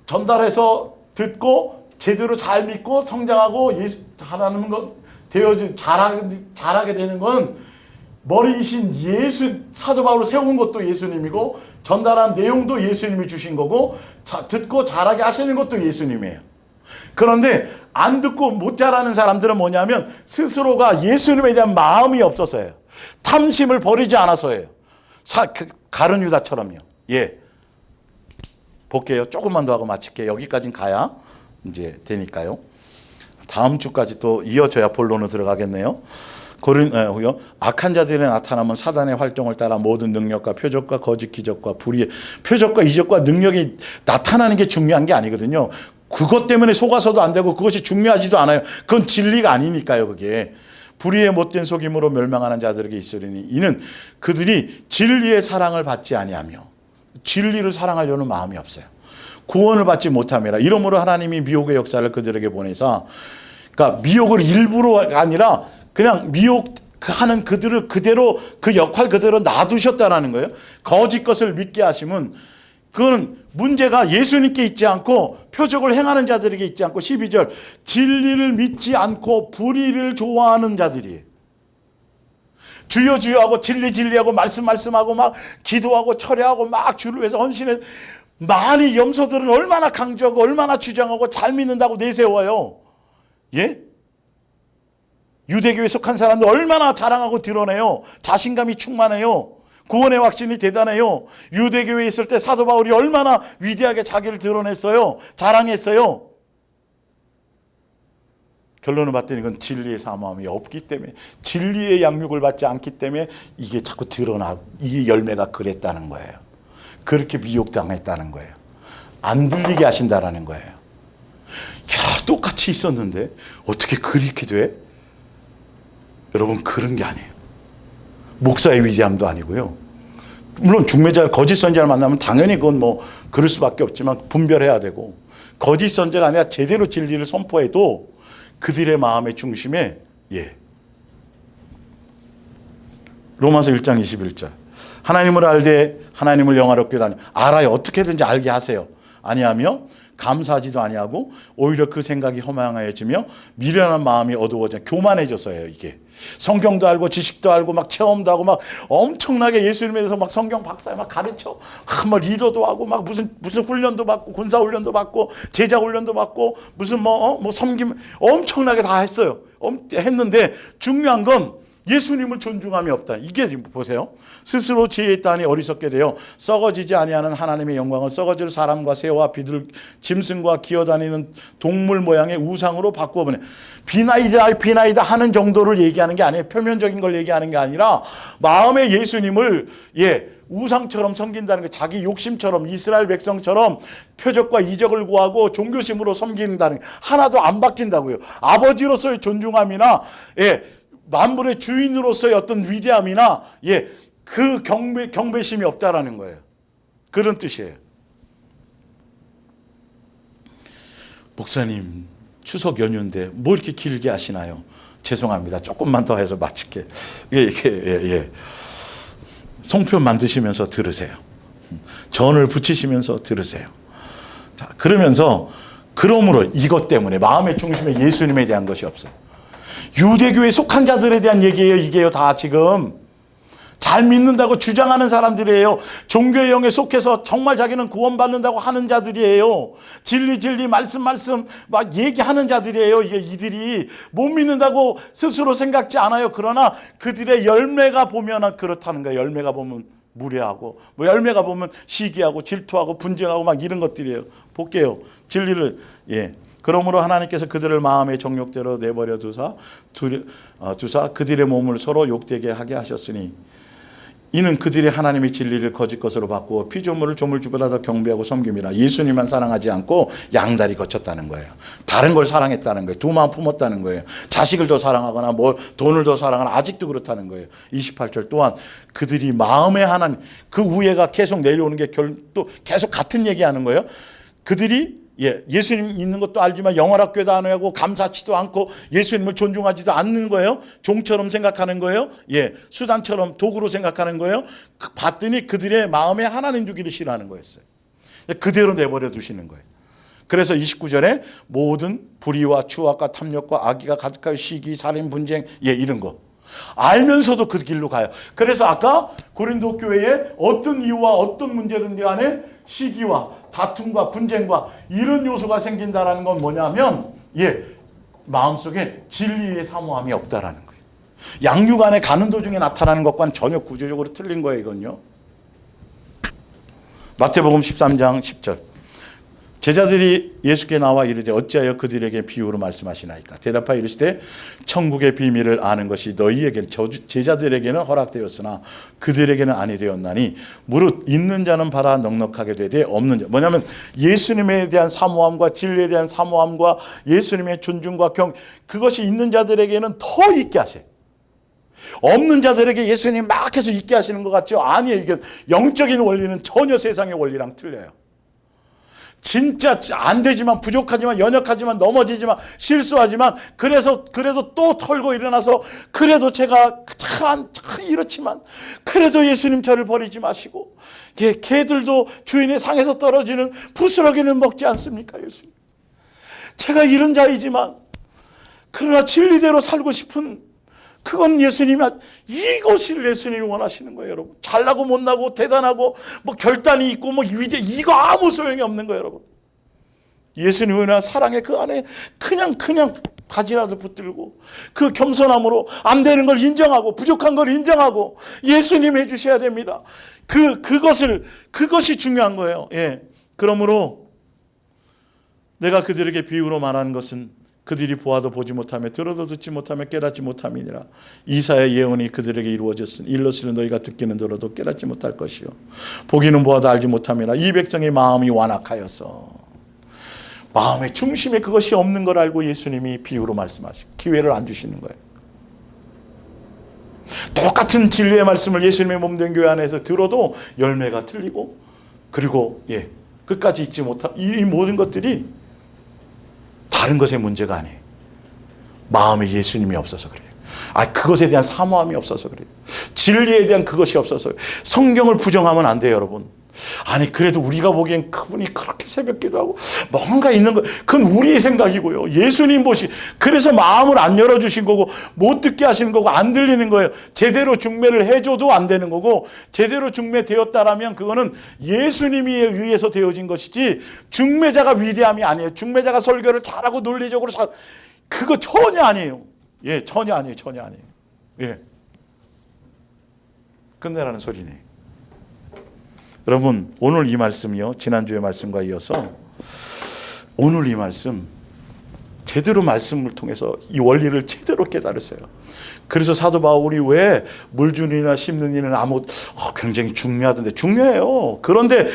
S1: 전달해서 듣고 제대로 잘 믿고 성장하고 예수 하나님 것 되어진 잘하게 되는 건 머리이신 예수, 사도 바울을 세운 것도 예수님이고 전달한 내용도 예수님이 주신 거고 듣고 잘하게 하시는 것도 예수님이에요. 그런데 안 듣고 못 자라는 사람들은 뭐냐면 스스로가 예수님에 대한 마음이 없어서예요. 탐심을 버리지 않아서예요. 가룟 유다처럼요. 예, 볼게요. 조금만 더 하고 마칠게요. 여기까지는 가야 이제 되니까요. 다음 주까지 또 이어져야 본론으로 들어가겠네요. 악한 자들이 나타나면 사단의 활동을 따라 모든 능력과 표적과 거짓 기적과 불의의 표적과 이적과 능력이 나타나는 게 중요한 게 아니거든요. 그것 때문에 속아서도 안 되고 그것이 중요하지도 않아요. 그건 진리가 아니니까요. 그게 불의의 못된 속임으로 멸망하는 자들에게 있으리니 이는 그들이 진리의 사랑을 받지 아니하며 진리를 사랑하려는 마음이 없어요. 구원을 받지 못함이라. 이러므로 하나님이 미혹의 역사를 그들에게 보내서, 그러니까 미혹을 일부러 아니라 그냥 미혹하는 그들을 그대로 그 역할 그대로 놔두셨다라는 거예요. 거짓 것을 믿게 하심은 그건 문제가 예수님께 있지 않고 표적을 행하는 자들에게 있지 않고 12절 진리를 믿지 않고 불의를 좋아하는 자들이에요. 주여 주여 하고 진리하고 말씀하고 막 기도하고 철회하고 막 주를 위해서 헌신해. 많이 염소들은 얼마나 강조하고 얼마나 주장하고 잘 믿는다고 내세워요. 예? 유대교에 속한 사람들 얼마나 자랑하고 드러내요. 자신감이 충만해요. 구원의 확신이 대단해요. 유대교에 있을 때 사도 바울이 얼마나 위대하게 자기를 드러냈어요. 자랑했어요. 결론을 봤더니 이건 진리의 사모함이 없기 때문에, 진리의 양육을 받지 않기 때문에 이게 자꾸 드러나고 이 열매가 그랬다는 거예요. 그렇게 미혹당했다는 거예요. 안 들리게 하신다라는 거예요. 야, 똑같이 있었는데 어떻게 그렇게 돼? 여러분, 그런 게 아니에요. 목사의 위대함도 아니고요. 물론 중매자, 거짓 선지자를 만나면 당연히 그건 뭐 그럴 수밖에 없지만 분별해야 되고, 거짓 선지자가 아니라 제대로 진리를 선포해도 그들의 마음의 중심에, 예, 로마서 1장 21절 하나님을 알되 하나님을 영화롭게 하니 알아요. 어떻게든지 알게 하세요. 아니하며 감사하지도 아니하고 오히려 그 생각이 허망해지며 미련한 마음이 어두워져 교만해져서예요. 이게 성경도 알고 지식도 알고 막 체험도 하고 막 엄청나게 예수님에 대해서 막 성경 박사에 막 가르쳐 막 리더도 하고 막 무슨 훈련도 받고 군사 훈련도 받고 제자 훈련도 받고 무슨 뭐 섬김 엄청나게 다 했어요. 했는데 중요한 건 예수님을 존중함이 없다. 이게 지금 보세요. 스스로 지혜 있다니 어리석게 되어 썩어지지 아니하는 하나님의 영광을 썩어질 사람과 새와 비둘 짐승과 기어다니는 동물 모양의 우상으로 바꾸어보네. 비나이다 하는 정도를 얘기하는 게 아니에요. 표면적인 걸 얘기하는 게 아니라 마음의 예수님을 우상처럼 섬긴다는 게, 자기 욕심처럼 이스라엘 백성처럼 표적과 이적을 구하고 종교심으로 섬긴다는 게 하나도 안 바뀐다고요. 아버지로서의 존중함이나 만물의 주인으로서의 어떤 위대함이나 그 경배심이 없다라는 거예요. 그런 뜻이에요. 목사님, 추석 연휴인데 뭐 이렇게 길게 하시나요? 죄송합니다. 조금만 더 해서 마칠게. 송편 만드시면서 들으세요. 전을 부치시면서 들으세요. 자, 그러면서 그러므로 이것 때문에 마음의 중심에 예수님에 대한 것이 없어요. 유대교에 속한 자들에 대한 얘기예요. 이게요. 다 지금 잘 믿는다고 주장하는 사람들이에요. 종교의 영에 속해서 정말 자기는 구원받는다고 하는 자들이에요. 진리 말씀 막 얘기하는 자들이에요. 이들이 못 믿는다고 스스로 생각지 않아요. 그러나 그들의 열매가 보면 그렇다는 거예요. 열매가 보면 무례하고 뭐 열매가 보면 시기하고 질투하고 분쟁하고 막 이런 것들이에요. 볼게요. 진리를 그러므로 하나님께서 그들을 마음의 정욕대로 내버려 두사 그들의 몸을 서로 욕되게 하게 하셨으니 이는 그들이 하나님의 진리를 거짓 것으로 바꾸어 피조물을 조물주보다 더 경배하고 섬김이라. 예수님만 사랑하지 않고 양다리 거쳤다는 거예요. 다른 걸 사랑했다는 거예요. 두 마음 품었다는 거예요. 자식을 더 사랑하거나 뭐 돈을 더 사랑하거나 아직도 그렇다는 거예요. 28절 또한 그들이 마음의 하나님, 그 우애가 계속 내려오는 게 또 계속 같은 얘기하는 거예요. 그들이 예수님 있는 것도 알지만 영원학교도 안 하고 감사치도 않고 예수님을 존중하지도 않는 거예요. 종처럼 생각하는 거예요. 수단처럼 도구로 생각하는 거예요. 봤더니 그들의 마음에 하나님 두기를 싫어하는 거였어요. 그대로 내버려 두시는 거예요. 그래서 29절에 모든 불의와 추악과 탐욕과 악의가 가득하여 시기, 살인, 분쟁 이런 거 알면서도 그 길로 가요. 그래서 아까 고린도 교회에 어떤 이유와 어떤 문제든지 간에 시기와 다툼과 분쟁과 이런 요소가 생긴다는 건 뭐냐면 마음속에 진리의 사모함이 없다라는 거예요. 양육 안에 가는 도중에 나타나는 것과는 전혀 구조적으로 틀린 거예요. 이건요. 마태복음 13장 10절 제자들이 예수께 나와 이르되 어찌하여 그들에게 비유로 말씀하시나이까. 대답하여 이르시되 천국의 비밀을 아는 것이 너희에게는 제자들에게는 허락되었으나 그들에게는 아니 되었나니 무릇 있는 자는 봐라 넉넉하게 되되 없는 자. 뭐냐면 예수님에 대한 사모함과 진리에 대한 사모함과 예수님의 존중과 그것이 있는 자들에게는 더 있게 하세요. 없는 자들에게 예수님 막 해서 있게 하시는 것 같죠? 아니에요. 이게 영적인 원리는 전혀 세상의 원리랑 틀려요. 진짜 안 되지만 부족하지만 연약하지만 넘어지지만 실수하지만 그래도 또 털고 일어나서 그래도 제가 참 이렇지만 그래도 예수님 저를 버리지 마시고 개들도 주인의 상에서 떨어지는 부스러기는 먹지 않습니까? 예수님 제가 이런 자이지만 그러나 진리대로 살고 싶은 그건 이것이 예수님이 원하시는 거예요, 여러분. 잘나고 못나고 대단하고 뭐 결단이 있고 뭐 위대 이거 아무 소용이 없는 거예요, 여러분. 예수님은 사랑의 그 안에 그냥 바지라도 붙들고 그 겸손함으로 안 되는 걸 인정하고 부족한 걸 인정하고 예수님 해주셔야 됩니다. 그것이 중요한 거예요. 그러므로 내가 그들에게 비유로 말하는 것은 그들이 보아도 보지 못하며 들어도 듣지 못하며 깨닫지 못함이니라. 이사야의 예언이 그들에게 이루어졌으니 일러스는 너희가 듣기는 들어도 깨닫지 못할 것이요 보기는 보아도 알지 못함이라. 이 백성의 마음이 완악하여서 마음의 중심에 그것이 없는 걸 알고 예수님이 비유로 말씀하시고 기회를 안 주시는 거예요. 똑같은 진리의 말씀을 예수님의 몸된 교회 안에서 들어도 열매가 틀리고 그리고 끝까지 잊지 못한 이 모든 것들이 다른 것의 문제가 아니에요. 마음에 예수님이 없어서 그래요. 그것에 대한 사모함이 없어서 그래요. 진리에 대한 그것이 없어서 성경을 부정하면 안 돼요, 여러분. 그래도 우리가 보기엔 그분이 그렇게 새벽 기도하고 뭔가 있는 거 그건 우리의 생각이고요. 예수님 그래서 마음을 안 열어주신 거고 못 듣게 하시는 거고 안 들리는 거예요. 제대로 중매를 해줘도 안 되는 거고 제대로 중매되었다라면 그거는 예수님에 의해서 되어진 것이지 중매자가 위대함이 아니에요. 중매자가 설교를 잘하고 논리적으로 그거 전혀 아니에요. 전혀 아니에요. 끝내라는 소리네. 여러분 오늘 이 말씀이요 지난주의 말씀과 이어서 오늘 이 말씀 제대로 말씀을 통해서 이 원리를 제대로 깨달으세요. 그래서 사도 바울이 왜 물 주는 이나 심는 이는 굉장히 중요하던데 중요해요. 그런데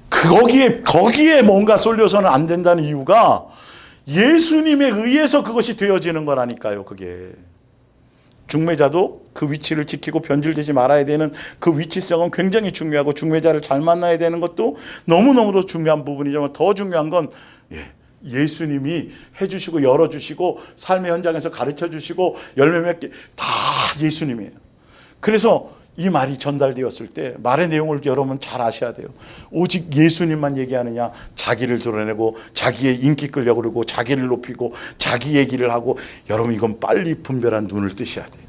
S1: 거기에 뭔가 쏠려서는 안 된다는 이유가 예수님에 의해서 그것이 되어지는 거라니까요. 그게 중매자도 그 위치를 지키고 변질되지 말아야 되는 그 위치성은 굉장히 중요하고 중매자를 잘 만나야 되는 것도 너무너무도 중요한 부분이지만 더 중요한 건 예수님이 해주시고 열어주시고 삶의 현장에서 가르쳐주시고 열매 맺게 다 예수님이에요. 그래서 이 말이 전달되었을 때 말의 내용을 여러분 잘 아셔야 돼요. 오직 예수님만 얘기하느냐, 자기를 드러내고 자기의 인기 끌려고 그러고 자기를 높이고 자기 얘기를 하고, 여러분 이건 빨리 분별한 눈을 뜨셔야 돼요.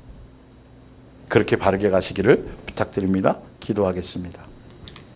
S1: 그렇게 바르게 가시기를 부탁드립니다. 기도하겠습니다.